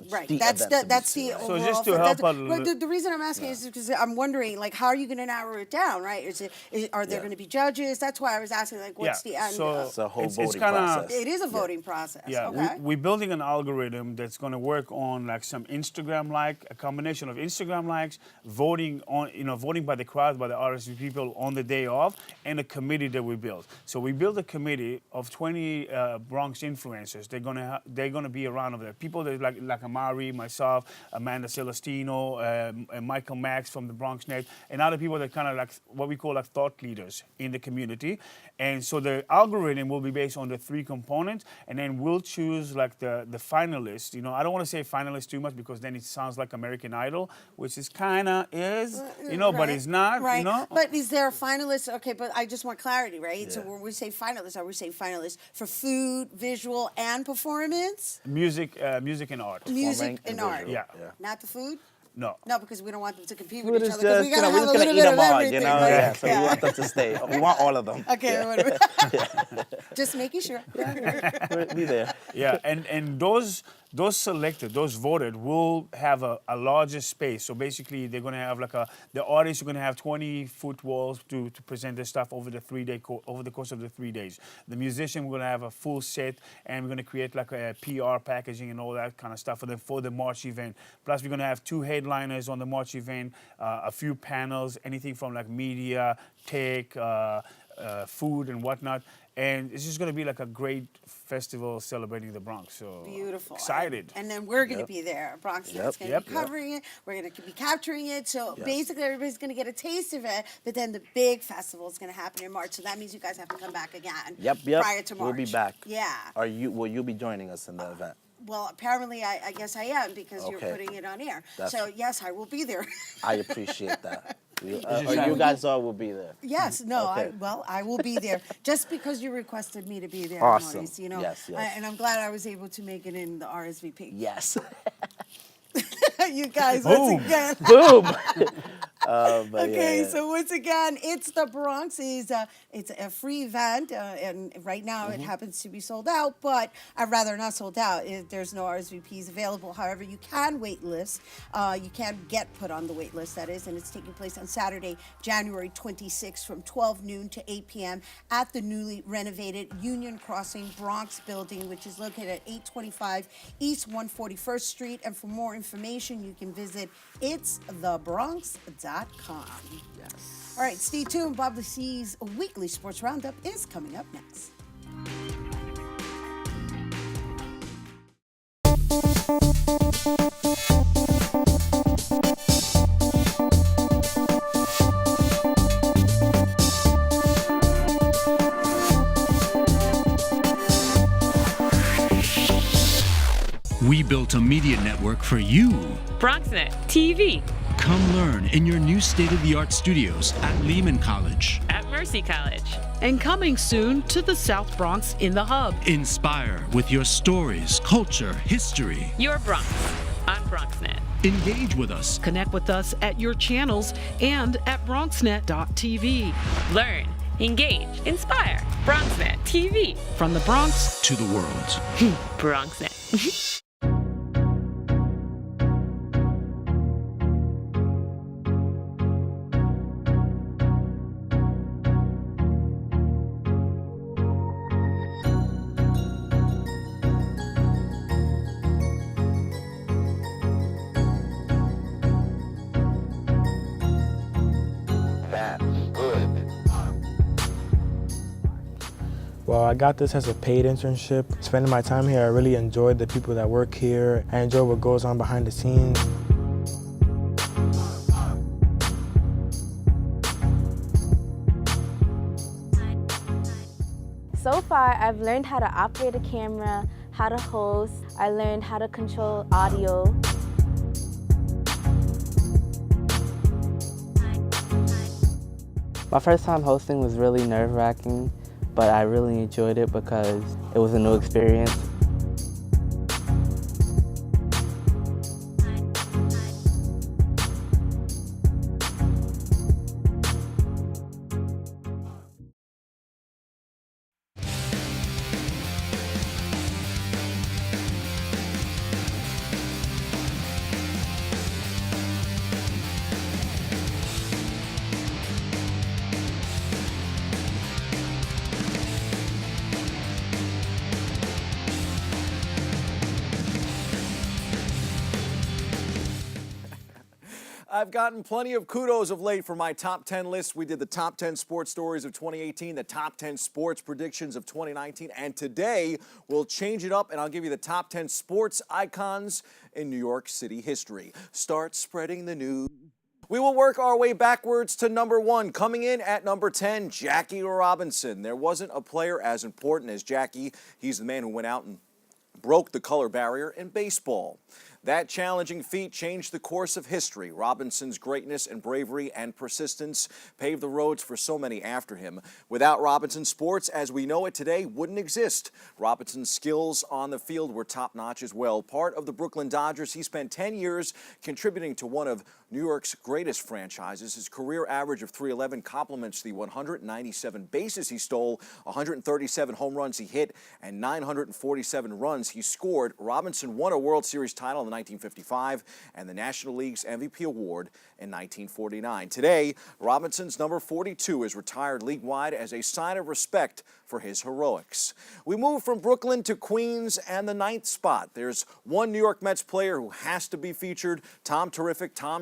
Speaker 2: Right,
Speaker 9: the
Speaker 2: that's
Speaker 9: event to
Speaker 2: that's
Speaker 9: be
Speaker 2: the
Speaker 9: seen, right?
Speaker 10: So
Speaker 2: overall.
Speaker 10: just to
Speaker 2: that's-
Speaker 10: help
Speaker 2: but the reason I'm asking is because I'm wondering, like, how are you going to narrow it down, right? Are there
Speaker 9: Yeah.
Speaker 2: going to be judges? That's why I was asking, like, what's the end?
Speaker 10: So
Speaker 9: It's a whole
Speaker 10: it's
Speaker 9: voting
Speaker 10: kinda-
Speaker 9: process.
Speaker 2: It is a voting process.
Speaker 10: Yeah,
Speaker 2: Okay.
Speaker 10: we're building an algorithm that's going to work on like some Instagram-like, a combination of Instagram likes, voting on, voting by the crowd, by the RSV people on the day of, and a committee that we built. So we built a committee of 20 Bronx influencers. They're gonna be around over there. People that like Amari, myself, Amanda Celestino, and Michael Max from the BronxNet, and other people that kind of like what we call like thought leaders in the community. And so the algorithm will be based on the 3 components, and then we'll choose like the finalists. I don't want to say finalists too much because then it sounds like American Idol, which is kind of but
Speaker 2: Right,
Speaker 10: it's not.
Speaker 2: Right. But is there a finalist? Okay, but I just want clarity, right? So
Speaker 9: Yeah.
Speaker 2: when we say finalists, are we saying finalists for food, visual, and performance?
Speaker 10: Music and art.
Speaker 2: Music
Speaker 9: and
Speaker 2: and art.
Speaker 9: visual,
Speaker 10: Yeah.
Speaker 9: yeah.
Speaker 2: Not the food?
Speaker 10: No.
Speaker 2: No, because we don't want them to compete
Speaker 9: We're
Speaker 2: with each
Speaker 9: just,
Speaker 2: other. Because we gotta
Speaker 9: we're
Speaker 2: have a
Speaker 9: just gonna
Speaker 2: little
Speaker 9: eat
Speaker 2: bit
Speaker 9: them
Speaker 2: of
Speaker 9: all,
Speaker 2: everything.
Speaker 9: right?
Speaker 2: right?
Speaker 9: Yeah, so we want them to stay. We want all of them.
Speaker 2: Okay,
Speaker 9: Yeah.
Speaker 2: just making sure.
Speaker 9: We'll be there.
Speaker 10: Yeah, and those selected, those voted, will have a larger space. So basically, they're going to have the artists are going to have 20-foot walls to present their stuff over the over the course of the 3 days. The musician, we're going to have a full set, and we're going to create like a PR packaging and all that kind of stuff for the March event. Plus, we're going to have 2 headliners on the March event, a few panels, anything from like media, tech, food, and whatnot. And it's just going to be like a great festival celebrating the Bronx. So
Speaker 2: Beautiful.
Speaker 10: Excited.
Speaker 2: And then we're going to be there. Bronx Net's going to
Speaker 10: Yep.
Speaker 2: be covering it. We're going to be capturing it. So basically, everybody's going to get a taste of it. But then the big festival is going to happen in March. So that means you guys have to come back again.
Speaker 9: Yep.
Speaker 2: Prior to March.
Speaker 9: We'll be back.
Speaker 2: Yeah.
Speaker 9: Will you be joining us in the event?
Speaker 2: Well, apparently, I guess I am because you're
Speaker 9: Okay.
Speaker 2: putting it on air.
Speaker 9: That's-
Speaker 2: So yes, I will be there.
Speaker 9: I appreciate that. You
Speaker 10: sound-
Speaker 9: guys all will be there.
Speaker 2: Yes, no,
Speaker 9: Okay.
Speaker 2: I will be there. Just because you requested me to be there,
Speaker 9: Awesome.
Speaker 2: Maurice,
Speaker 9: Yes, yes.
Speaker 2: and I'm glad I was able to make it in the RSVP.
Speaker 9: Yes.
Speaker 2: You guys,
Speaker 10: Boom.
Speaker 2: once again.
Speaker 9: Boom. But
Speaker 2: Okay,
Speaker 9: yeah.
Speaker 2: so once again, it's the Bronx. It's a free event, and right now it happens to be sold out. But I'd rather not sold out. There's no RSVPs available. However, you can wait list. You can get put on the wait list. That is, and it's taking place on Saturday, January 26th, from 12 noon to 8 p.m. at the newly renovated Union Crossing Bronx building, which is located at 825 East 141st Street. And for more information, you can visit itsthebronx.com. Yes. All right, stay tuned. Bob C's weekly sports roundup is coming up next.
Speaker 11: We built a media network for you.
Speaker 12: BronxNet TV.
Speaker 11: Come learn in your new state-of-the-art studios at Lehman College.
Speaker 12: At Mercy College.
Speaker 7: And coming soon to the South Bronx in the Hub.
Speaker 11: Inspire with your stories, culture, history.
Speaker 12: Your Bronx on BronxNet.
Speaker 11: Engage with us.
Speaker 7: Connect with us at your channels and at BronxNet.tv.
Speaker 12: Learn, engage, inspire. BronxNet TV.
Speaker 7: From the Bronx
Speaker 11: to the world.
Speaker 12: BronxNet.
Speaker 13: Well, I got this as a paid internship. Spending my time here, I really enjoyed the people that work here. I enjoy what goes on behind the scenes.
Speaker 14: So far, I've learned how to operate a camera, how to host. I learned how to control audio.
Speaker 15: My first time hosting was really nerve-wracking, but I really enjoyed it because it was a new experience.
Speaker 16: I've gotten plenty of kudos of late for my top 10 list. We did the top 10 sports stories of 2018, the top 10 sports predictions of 2019, and today we'll change it up and I'll give you the top 10 sports icons in New York City history. Start spreading the news. We will work our way backwards to number 1. Coming in at number 10, Jackie Robinson. There wasn't a player as important as Jackie. He's the man who went out and broke the color barrier in baseball. That challenging feat changed the course of history. Robinson's greatness and bravery and persistence paved the roads for so many after him. Without Robinson, sports as we know it today wouldn't exist. Robinson's skills on the field were top-notch as well. Part of the Brooklyn Dodgers, he spent 10 years contributing to one of New York's greatest franchises. His career average of .311 complements the 197 bases he stole, 137 home runs he hit, and 947 runs he scored. Robinson won a World Series title in 1955 and the National League's MVP award in 1949. Today, Robinson's number 42 is retired league-wide as a sign of respect for his heroics. We move from Brooklyn to Queens and the 9th spot. There's one New York Mets player who has to be featured, Tom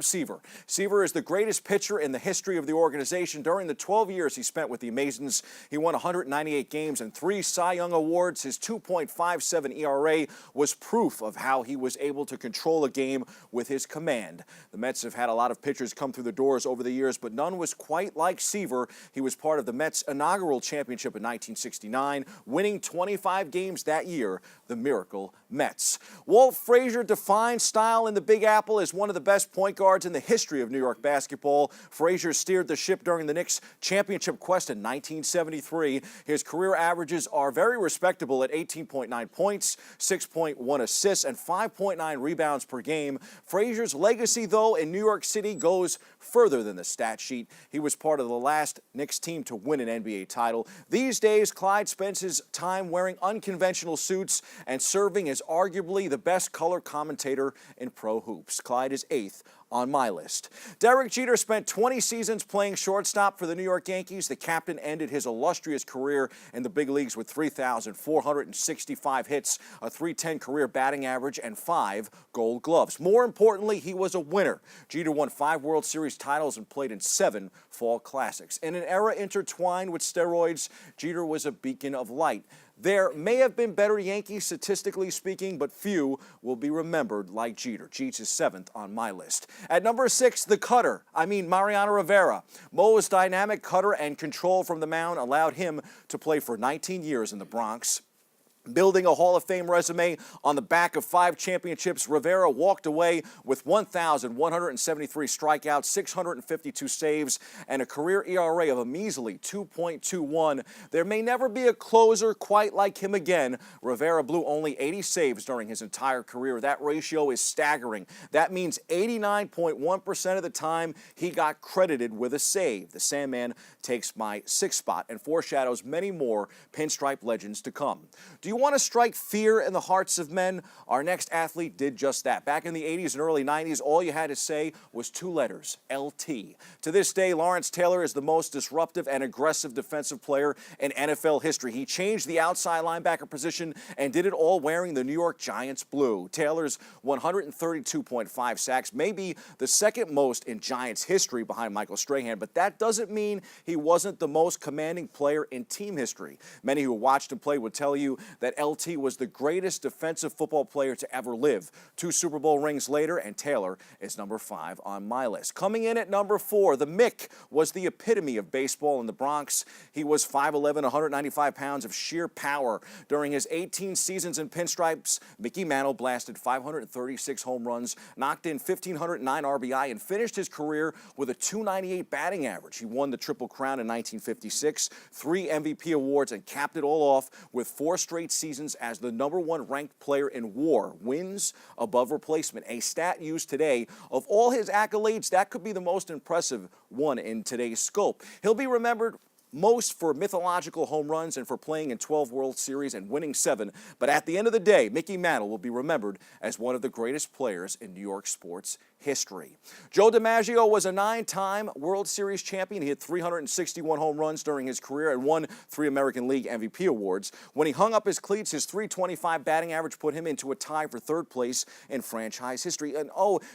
Speaker 16: Seaver. Seaver is the greatest pitcher in the history of the organization. During the 12 years he spent with the Amazons, he won 198 games and 3 Cy Young Awards. His 2.57 ERA was proof of how he was able to control a game with his command. The Mets have had a lot of pitchers come through the doors over the years, but none was quite like Seaver. He was part of the Mets' inaugural championship in 1969, winning 25 games that year, the Miracle Mets. Walt Frazier defined style in the Big Apple as one of the best point guards in the history of New York basketball. Frazier steered the ship during the Knicks' championship quest in 1973. His career averages are very respectable at 18.9 points, 6.1 assists, and 5.9 rebounds per game. Frazier's legacy, though, in New York City goes further than the stat sheet. He was part of the last Knicks team to win an NBA title. These days, Clyde spends his time wearing unconventional suits and serving as arguably the best color commentator in pro hoops. Clyde is 8th on my list. Derek Jeter spent 20 seasons playing shortstop for the New York Yankees. The captain ended his illustrious career in the big leagues with 3,465 hits, a .310 career batting average, and 5 Gold Gloves. More importantly, he was a winner. Jeter won 5 World Series titles and played in 7 Fall Classics. In an era intertwined with steroids, Jeter was a beacon of light. There may have been better Yankees statistically speaking, but few will be remembered like Jeter. Jeets is 7th on my list. At number 6, the cutter. Mariano Rivera. Mo's dynamic cutter and control from the mound allowed him to play for 19 years in the Bronx. Building a Hall of Fame resume on the back of 5 championships, Rivera walked away with 1,173 strikeouts, 652 saves, and a career ERA of a measly 2.21. There may never be a closer quite like him again. Rivera blew only 80 saves during his entire career. That ratio is staggering. That means 89.1% of the time he got credited with a save. The Sandman takes my 6th spot and foreshadows many more pinstripe legends to come. Do you want to strike fear in the hearts of men? Our next athlete did just that. Back in the 80s and early 90s, all you had to say was 2 letters, LT. To this day, Lawrence Taylor is the most disruptive and aggressive defensive player in NFL history. He changed the outside linebacker position and did it all wearing the New York Giants blue. Taylor's 132.5 sacks may be the second most in Giants history behind Michael Strahan, but that doesn't mean he wasn't the most commanding player in team history. Many who watched him play would tell you that LT was the greatest defensive football player to ever live. 2 Super Bowl rings later, and Taylor is number 5 on my list. Coming in at number 4, the Mick was the epitome of baseball in the Bronx. He was 5'11", 195 pounds of sheer power. During his 18 seasons in pinstripes, Mickey Mantle blasted 536 home runs, knocked in 1,509 RBI, and finished his career with a .298 batting average. He won the Triple Crown in 1956, 3 MVP awards, and capped it all off with 4 straight seasons as the #1 ranked player in WAR, wins above replacement, a stat used today. Of all his accolades, that could be the most impressive one in today's scope. He'll be remembered most for mythological home runs and for playing in 12 World Series and winning 7. But at the end of the day, Mickey Mantle will be remembered as one of the greatest players in New York sports history. Joe DiMaggio was a 9-time World Series champion. He hit 361 home runs during his career and won 3 American League MVP awards. When he hung up his cleats, his .325 batting average put him into a tie for 3rd place in franchise history. And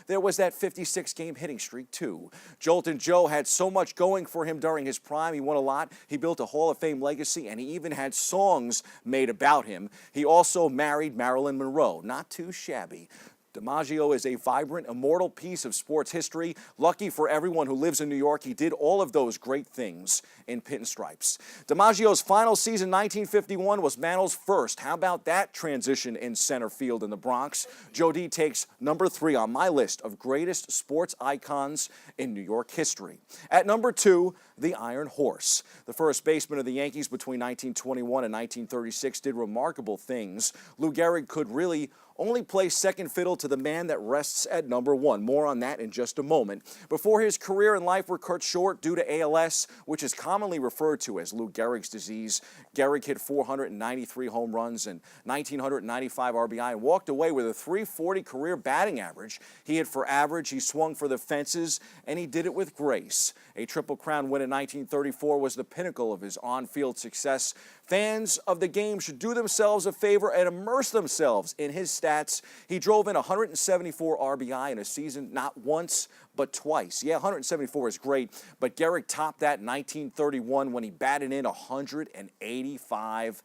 Speaker 16: there was that 56-game hitting streak too. Joltin' Joe had so much going for him during his prime. He won a lot. He built a Hall of Fame legacy, and he even had songs made about him. He also married Marilyn Monroe. Not too shabby. DiMaggio is a vibrant, immortal piece of sports history. Lucky for everyone who lives in New York, he did all of those great things in pinstripes. DiMaggio's final season, 1951, was Mantle's first. How about that transition in center field in the Bronx? Joe D takes number 3 on my list of greatest sports icons in New York history. At number 2, the Iron Horse. The first baseman of the Yankees between 1921 and 1936 did remarkable things. Lou Gehrig could really only play second fiddle to the man that rests at number 1. More on that in just a moment. Before his career and life were cut short due to ALS, which is commonly referred to as Lou Gehrig's disease, Gehrig hit 493 home runs and 1,995 RBI and walked away with a .340 career batting average. He hit for average, he swung for the fences, and he did it with grace. A Triple Crown win in 1934 was the pinnacle of his on-field success. Fans of the game should do themselves a favor and immerse themselves in his stats. He drove in 174 RBI in a season, not once, but twice. Yeah, 174 is great, but Gehrig topped that in 1931 when he batted in 185.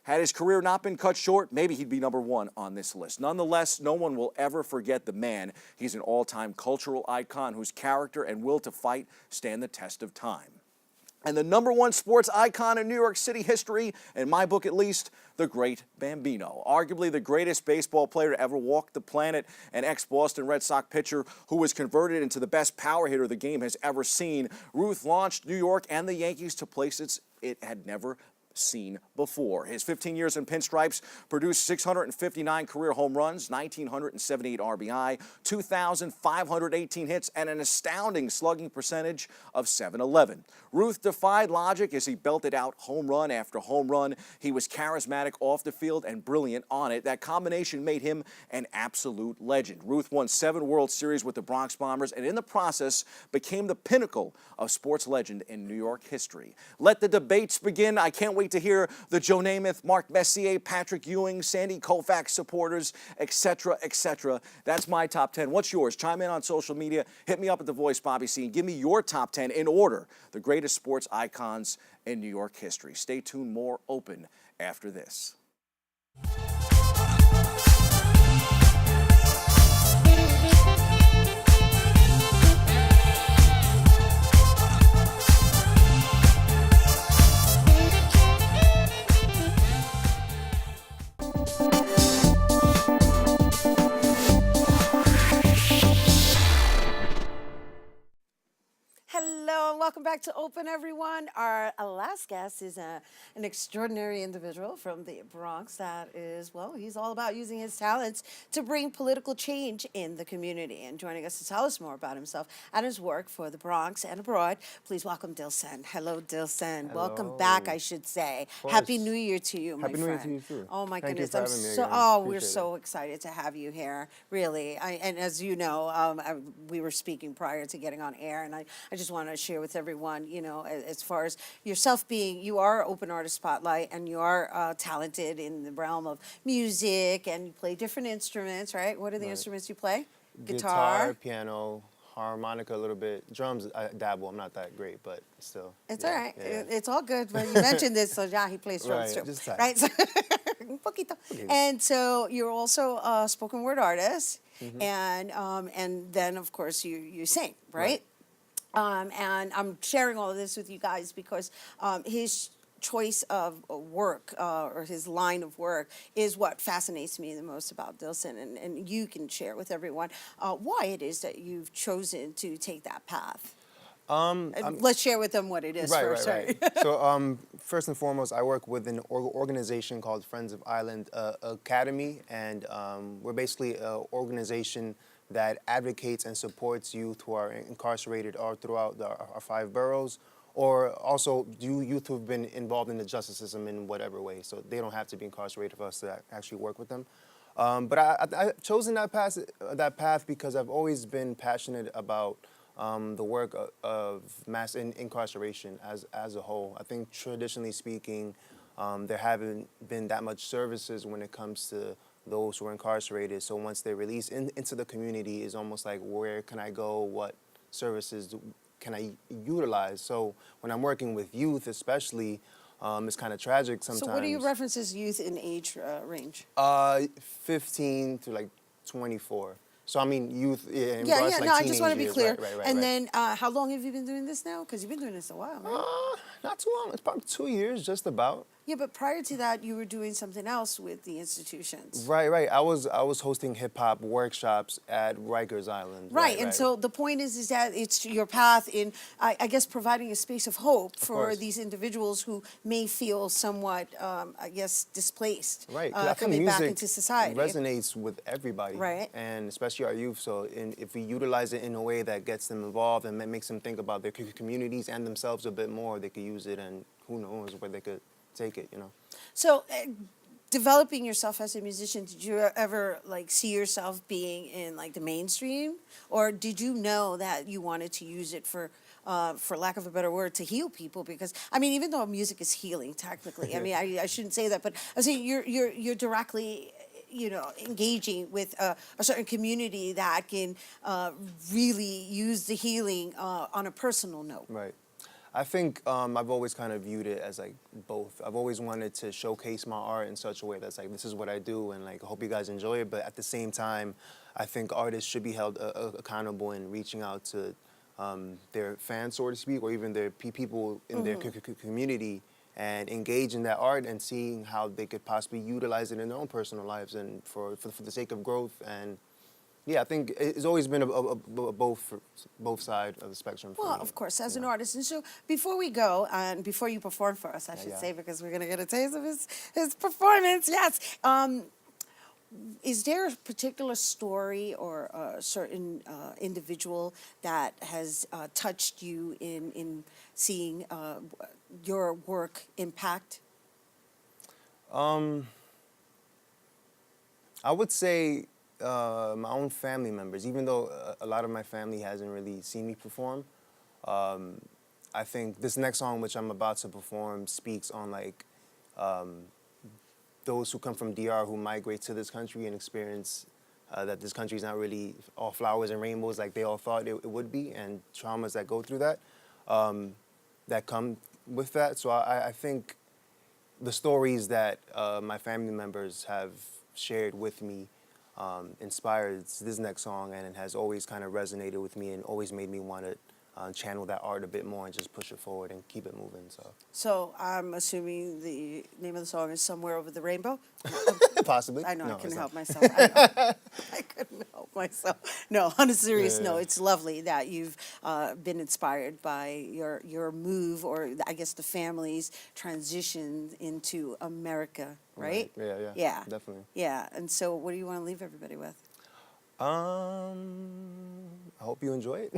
Speaker 16: Had his career not been cut short, maybe he'd be number 1 on this list. Nonetheless, no one will ever forget the man. He's an all-time cultural icon whose character and will to fight stand the test of time. and the #1 sports icon in New York City history, in my book at least, the great Bambino. Arguably the greatest baseball player to ever walk the planet, an ex-Boston Red Sox pitcher who was converted into the best power hitter the game has ever seen. Ruth launched New York and the Yankees to places it had never seen before. His 15 years in pinstripes produced 659 career home runs, 1,978 RBI, 2,518 hits, and an astounding slugging percentage of .711. Ruth defied logic as he belted out home run after home run. He was charismatic off the field and brilliant on it. That combination made him an absolute legend. Ruth won 7 World Series with the Bronx Bombers and in the process became the pinnacle of sports legend in New York history. Let the debates begin. I can't wait to hear the Joe Namath, Mark Messier, Patrick Ewing, Sandy Koufax supporters, etc., etc. That's my top 10. What's yours? Chime in on social media. Hit me up at The Voice, Bobby C, and give me your top 10 in order. The greatest sports icons in New York history. Stay tuned. More Open after this.
Speaker 2: Hello and welcome back to Open, everyone. Our last guest is an extraordinary individual from the Bronx that is, well, he's all about using his talents to bring political change in the community. And joining us to tell us more about himself and his work for the Bronx and abroad, please welcome Dilson. Hello, Dilson.
Speaker 17: Hello.
Speaker 2: Welcome back, I should say. Happy New Year to you, my friend.
Speaker 17: Happy New Year to you, too.
Speaker 2: Oh, my
Speaker 17: Thank
Speaker 2: goodness.
Speaker 17: you for
Speaker 2: I'm
Speaker 17: having me
Speaker 2: so,
Speaker 17: again.
Speaker 2: we're
Speaker 17: Appreciate
Speaker 2: so excited to have you here, really. And as you know, we were speaking prior to getting on air, and I just want to share with everyone, you know, as far as yourself being, you are Open Artist Spotlight, and you are talented in the realm of music, and you play different instruments, right? What are the instruments you play?
Speaker 17: Guitar, piano, harmonica a little bit. Drums, I dabble. I'm not that great, but still.
Speaker 2: It's all right. It's all good. But you mentioned this, so yeah, he plays drums too.
Speaker 17: Just tight.
Speaker 2: Right? So, poquito. And so you're also a spoken word artist, and then of course you sing, right? And I'm sharing all of this with you guys because his choice of work or his line of work is what fascinates me the most about Dilson, and you can share with everyone why it is that you've chosen to take that path. Let's share with them what it is first.
Speaker 17: Right. So first and foremost, I work with an organization called Friends of Island Academy, and we're basically an organization that advocates and supports youth who are incarcerated all throughout our 5 boroughs, or also youth who have been involved in the justice system in whatever way. So they don't have to be incarcerated for us to actually work with them. But I've chosen that path because I've always been passionate about the work of mass incarceration as a whole. I think traditionally speaking, there haven't been that much services when it comes to those who are incarcerated. So once they're released into the community, it's almost like, where can I go? What services can I utilize? So when I'm working with youth especially, it's kind of tragic sometimes.
Speaker 2: So what do you reference as youth in age range?
Speaker 17: 15 to like 24. So I mean youth in regards
Speaker 2: Yeah,
Speaker 17: to like
Speaker 2: no, I just want to be
Speaker 17: teenage
Speaker 2: clear.
Speaker 17: years. Right.
Speaker 2: And then how long have you been doing this now? Because you've been doing this a while, right?
Speaker 17: Not too long. It's probably 2 years, just about.
Speaker 2: Yeah, but prior to that, you were doing something else with the institutions.
Speaker 17: Right. I was hosting hip hop workshops at Rikers Island.
Speaker 2: Right, and so the point is that it's your path in, I guess, providing a space of hope for these individuals who may feel somewhat, I guess, displaced.
Speaker 17: Right, because I think
Speaker 2: coming back
Speaker 17: music
Speaker 2: into society.
Speaker 17: resonates with everybody.
Speaker 2: Right.
Speaker 17: And especially our youth. So if we utilize it in a way that gets them involved and makes them think about their communities and themselves a bit more, they could use it, and who knows where they could take it, you know.
Speaker 2: So, developing yourself as a musician, did you ever see yourself being in the mainstream, or did you know that you wanted to use it for lack of a better word, to heal people? Because I mean, even though music is healing technically, I mean, I shouldn't say that, but I say you're directly, engaging with a certain community that can really use the healing on a personal note.
Speaker 17: Right. I think I've always kind of viewed it as both. I've always wanted to showcase my art in such a way that's this is what I do, and I hope you guys enjoy it. But at the same time, I think artists should be held accountable in reaching out to their fans, so to speak, or even their people in their community, and engage in that art and seeing how they could possibly utilize it in their own personal lives and for the sake of growth. And yeah, I think it's always been a both sides of the spectrum.
Speaker 2: Well, of course, as an artist. And so before we go, and before you perform for us, I should say, because we're going to get a taste of his performance, yes. Is there a particular story or a certain individual that has touched you in seeing your work impact?
Speaker 17: I would say my own family members, even though a lot of my family hasn't really seen me perform. I think this next song, which I'm about to perform, speaks on like those who come from DR who migrate to this country and experience that this country is not really all flowers and rainbows like they all thought it would be, and traumas that go through that, that come with that. So I think the stories that my family members have shared with me inspired this next song, and it has always kind of resonated with me and always made me want to channel that art a bit more and just push it forward and keep it moving.
Speaker 2: So I'm assuming the name of the song is Somewhere Over the Rainbow?
Speaker 17: Possibly.
Speaker 2: I know,
Speaker 17: No,
Speaker 2: I couldn't
Speaker 17: it's
Speaker 2: help
Speaker 17: not.
Speaker 2: myself. I couldn't help myself. No, on a serious note, it's lovely that you've been inspired by your move, or I guess the family's transition into America, right?
Speaker 17: Yeah, definitely.
Speaker 2: Yeah, and so what do you want to leave everybody with?
Speaker 17: I hope you enjoy it.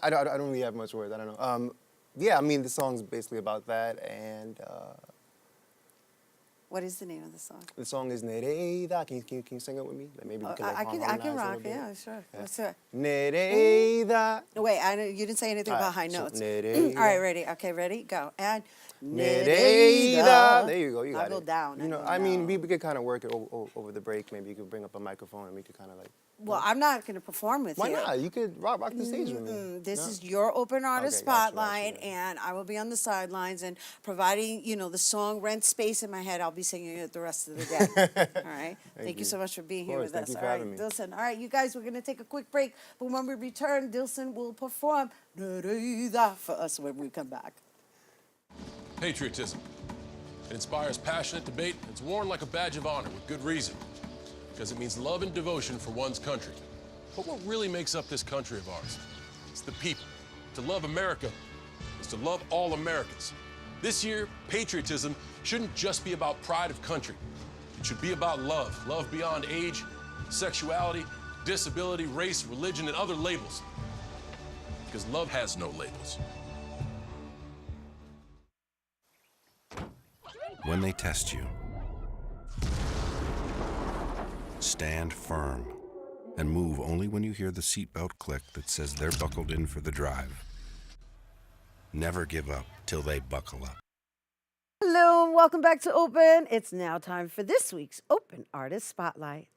Speaker 17: I don't really have much words. I don't know. Yeah, I mean, the song's basically about that, and
Speaker 2: what is the name of the song?
Speaker 17: the song is Nereida. Can you sing it with me? Like maybe we can, like,
Speaker 2: I can
Speaker 17: harmonize a
Speaker 2: rock.
Speaker 17: little bit.
Speaker 2: Yeah, sure. Let's do it.
Speaker 17: Nereida.
Speaker 2: Wait, you didn't say anything about high
Speaker 17: so
Speaker 2: notes.
Speaker 17: Nereida.
Speaker 2: All right, ready? Okay, ready? Go. And
Speaker 17: Nereida. There you go. You got
Speaker 2: I'll
Speaker 17: it.
Speaker 2: go down.
Speaker 17: You know, I mean, we could kind of work it over the break. Maybe you could bring up a microphone and we could kind of like.
Speaker 2: Well, I'm not going to perform with
Speaker 17: Why
Speaker 2: you.
Speaker 17: not? You could rock the stage with me.
Speaker 2: This
Speaker 17: No?
Speaker 2: is your open artist
Speaker 17: Okay, gotcha,
Speaker 2: spotlight, and I will be on the sidelines and providing, the song rents space in my head. I'll be singing it the rest of the day. All right. Thank you so much for being here with
Speaker 17: Thank
Speaker 2: us.
Speaker 17: you
Speaker 2: All
Speaker 17: for
Speaker 2: right,
Speaker 17: having me.
Speaker 2: Dilson. All right, you guys, we're going to take a quick break, but when we return, Dilson will perform Nereida for us when we come back.
Speaker 18: Patriotism. It inspires passionate debate. It's worn like a badge of honor with good reason, because it means love and devotion for one's country. But what really makes up this country of ours? It's the people. To love America is to love all Americans. This year, patriotism shouldn't just be about pride of country. It should be about love. Love beyond age, sexuality, disability, race, religion, and other labels. Because love has no labels.
Speaker 19: When they test you, stand firm and move only when you hear the seatbelt click that says they're buckled in for the drive. Never give up till they buckle up.
Speaker 2: Hello, and welcome back to Open. It's now time for this week's Open Artist Spotlight.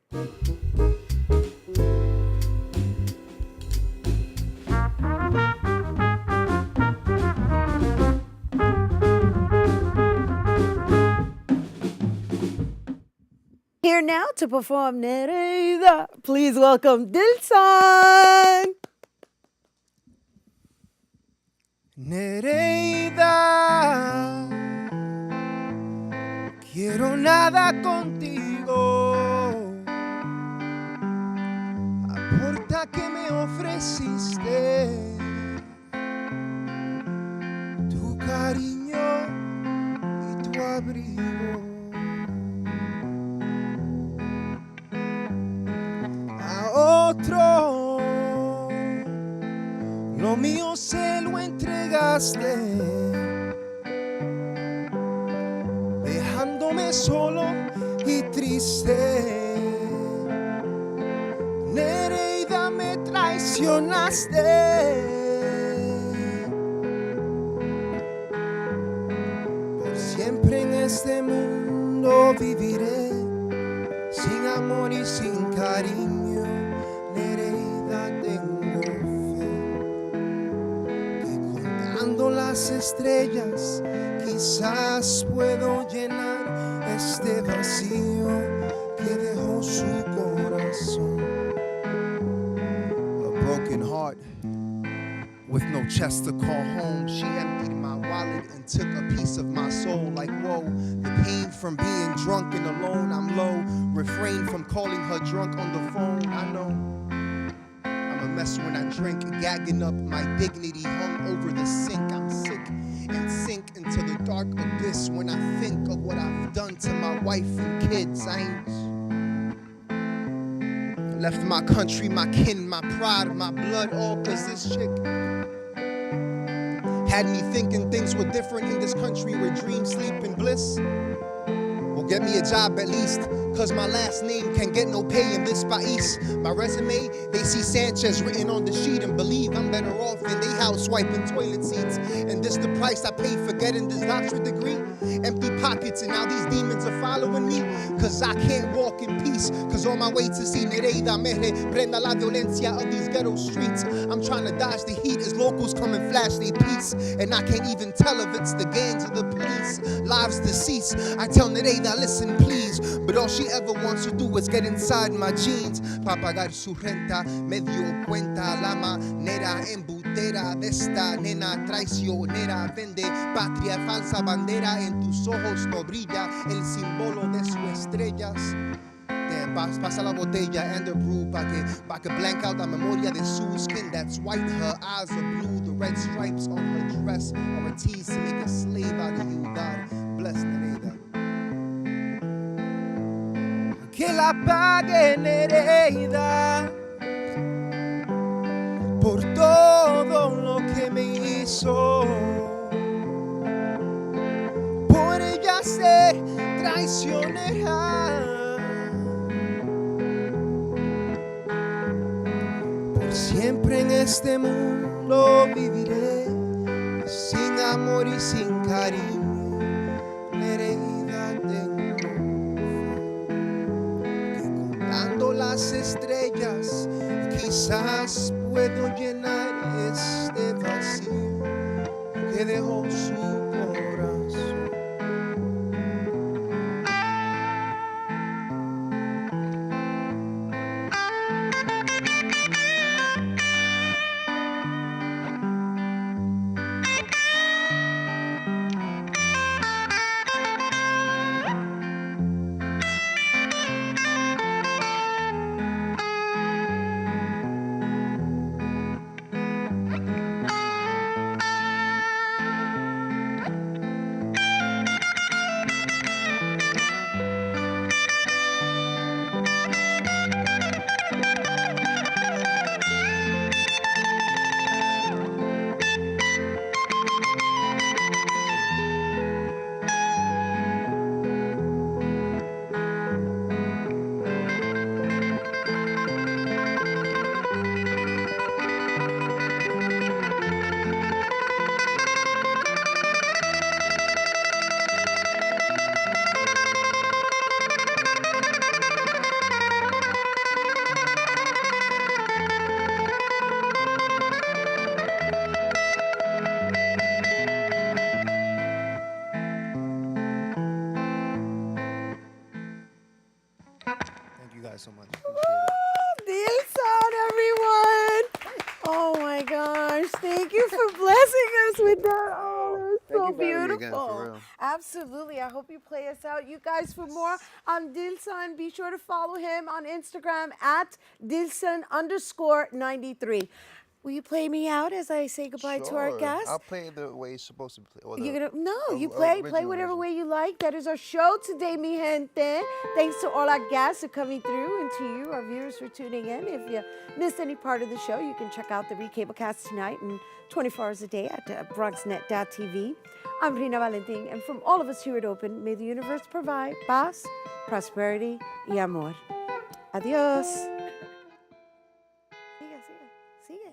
Speaker 2: Here now to perform Nereida. Please welcome Dilson.
Speaker 20: Nereida, quiero nada contigo. Aporta que me ofreciste tu cariño y tu abrigo. A otro lo mío se lo entregaste, dejándome solo y triste. Nereida, me traicionaste. Por siempre en este mundo viviré, sin amor y sin cariño. Nereida, tengo fe que contando las estrellas quizás puedo llenar este vacío que dejó su corazón. A broken heart With no chest to call home, she emptied my wallet and took a piece of my soul. Like, whoa, the pain from being drunk and alone, I'm low. Refrain from calling her drunk on the phone. I know I'm a mess when I drink, gagging up my dignity hung over the sink. I'm sick and sink into the dark abyss when I think of what I've done to my wife and kids. I ain't left my country, my kin, my pride, my blood, all cause this chick had me thinking things were different in this country where dreams sleep in bliss. Well, get me a job at least, cause my last name can get no pay in this país. My resume, they see Sanchez written on the sheet and believe I'm better off in they house swiping toilet seats. And this the price I pay for getting this doctorate degree. Empty pockets and now these demons are following me. Cause I can't walk in peace, cause on my way to see Nereida me reprenda la violencia of these ghetto streets. I'm trying to dodge the heat as locals come and flash their piece. And I can't even tell if it's the gangs or the police. Lives deceased, I tell Nereida, listen please. But all she ever wants to do is get inside my jeans. Pa pagar su renta, me dio cuenta la manera embutera de esta nena traicionera. Vende patria, falsa bandera, en tus ojos no brilla el símbolo de sus estrellas. Damn, pasa la botella and the brew pa que blank out la memoria de su skin that's white. Her eyes are blue, the red stripes on her dress are a tease to make a slave out of you. God bless Nereida. Que la pague Nereida por todo lo que me hizo, por ella ser traicionera, por siempre en este mundo viviré sin amor y sin cariño. Nereida, tengo dando las estrellas, quizás puedo llenar este vacío que dejó su corazón. Thank you guys so much.
Speaker 2: Dilson, everyone! Oh my gosh, thank you for blessing us with that. Oh, that was so beautiful. Absolutely. I hope you play us out. You guys, for more on Dilson, be sure to follow him on Instagram at Dilson_93. Will you play me out as I say goodbye to our guests?
Speaker 17: I'll play the way it's supposed to play.
Speaker 2: You're gonna you play whatever way you like. That is our show today, mi gente. Thanks to all our guests for coming through, and to you, our viewers, for tuning in. If you missed any part of the show, you can check out the recablecast tonight and 24 hours a day at bronxnet.tv. I'm Rhina Valentin, and from all of us here at Open, may the universe provide paz, prosperity, y amor. Adios. Sigue.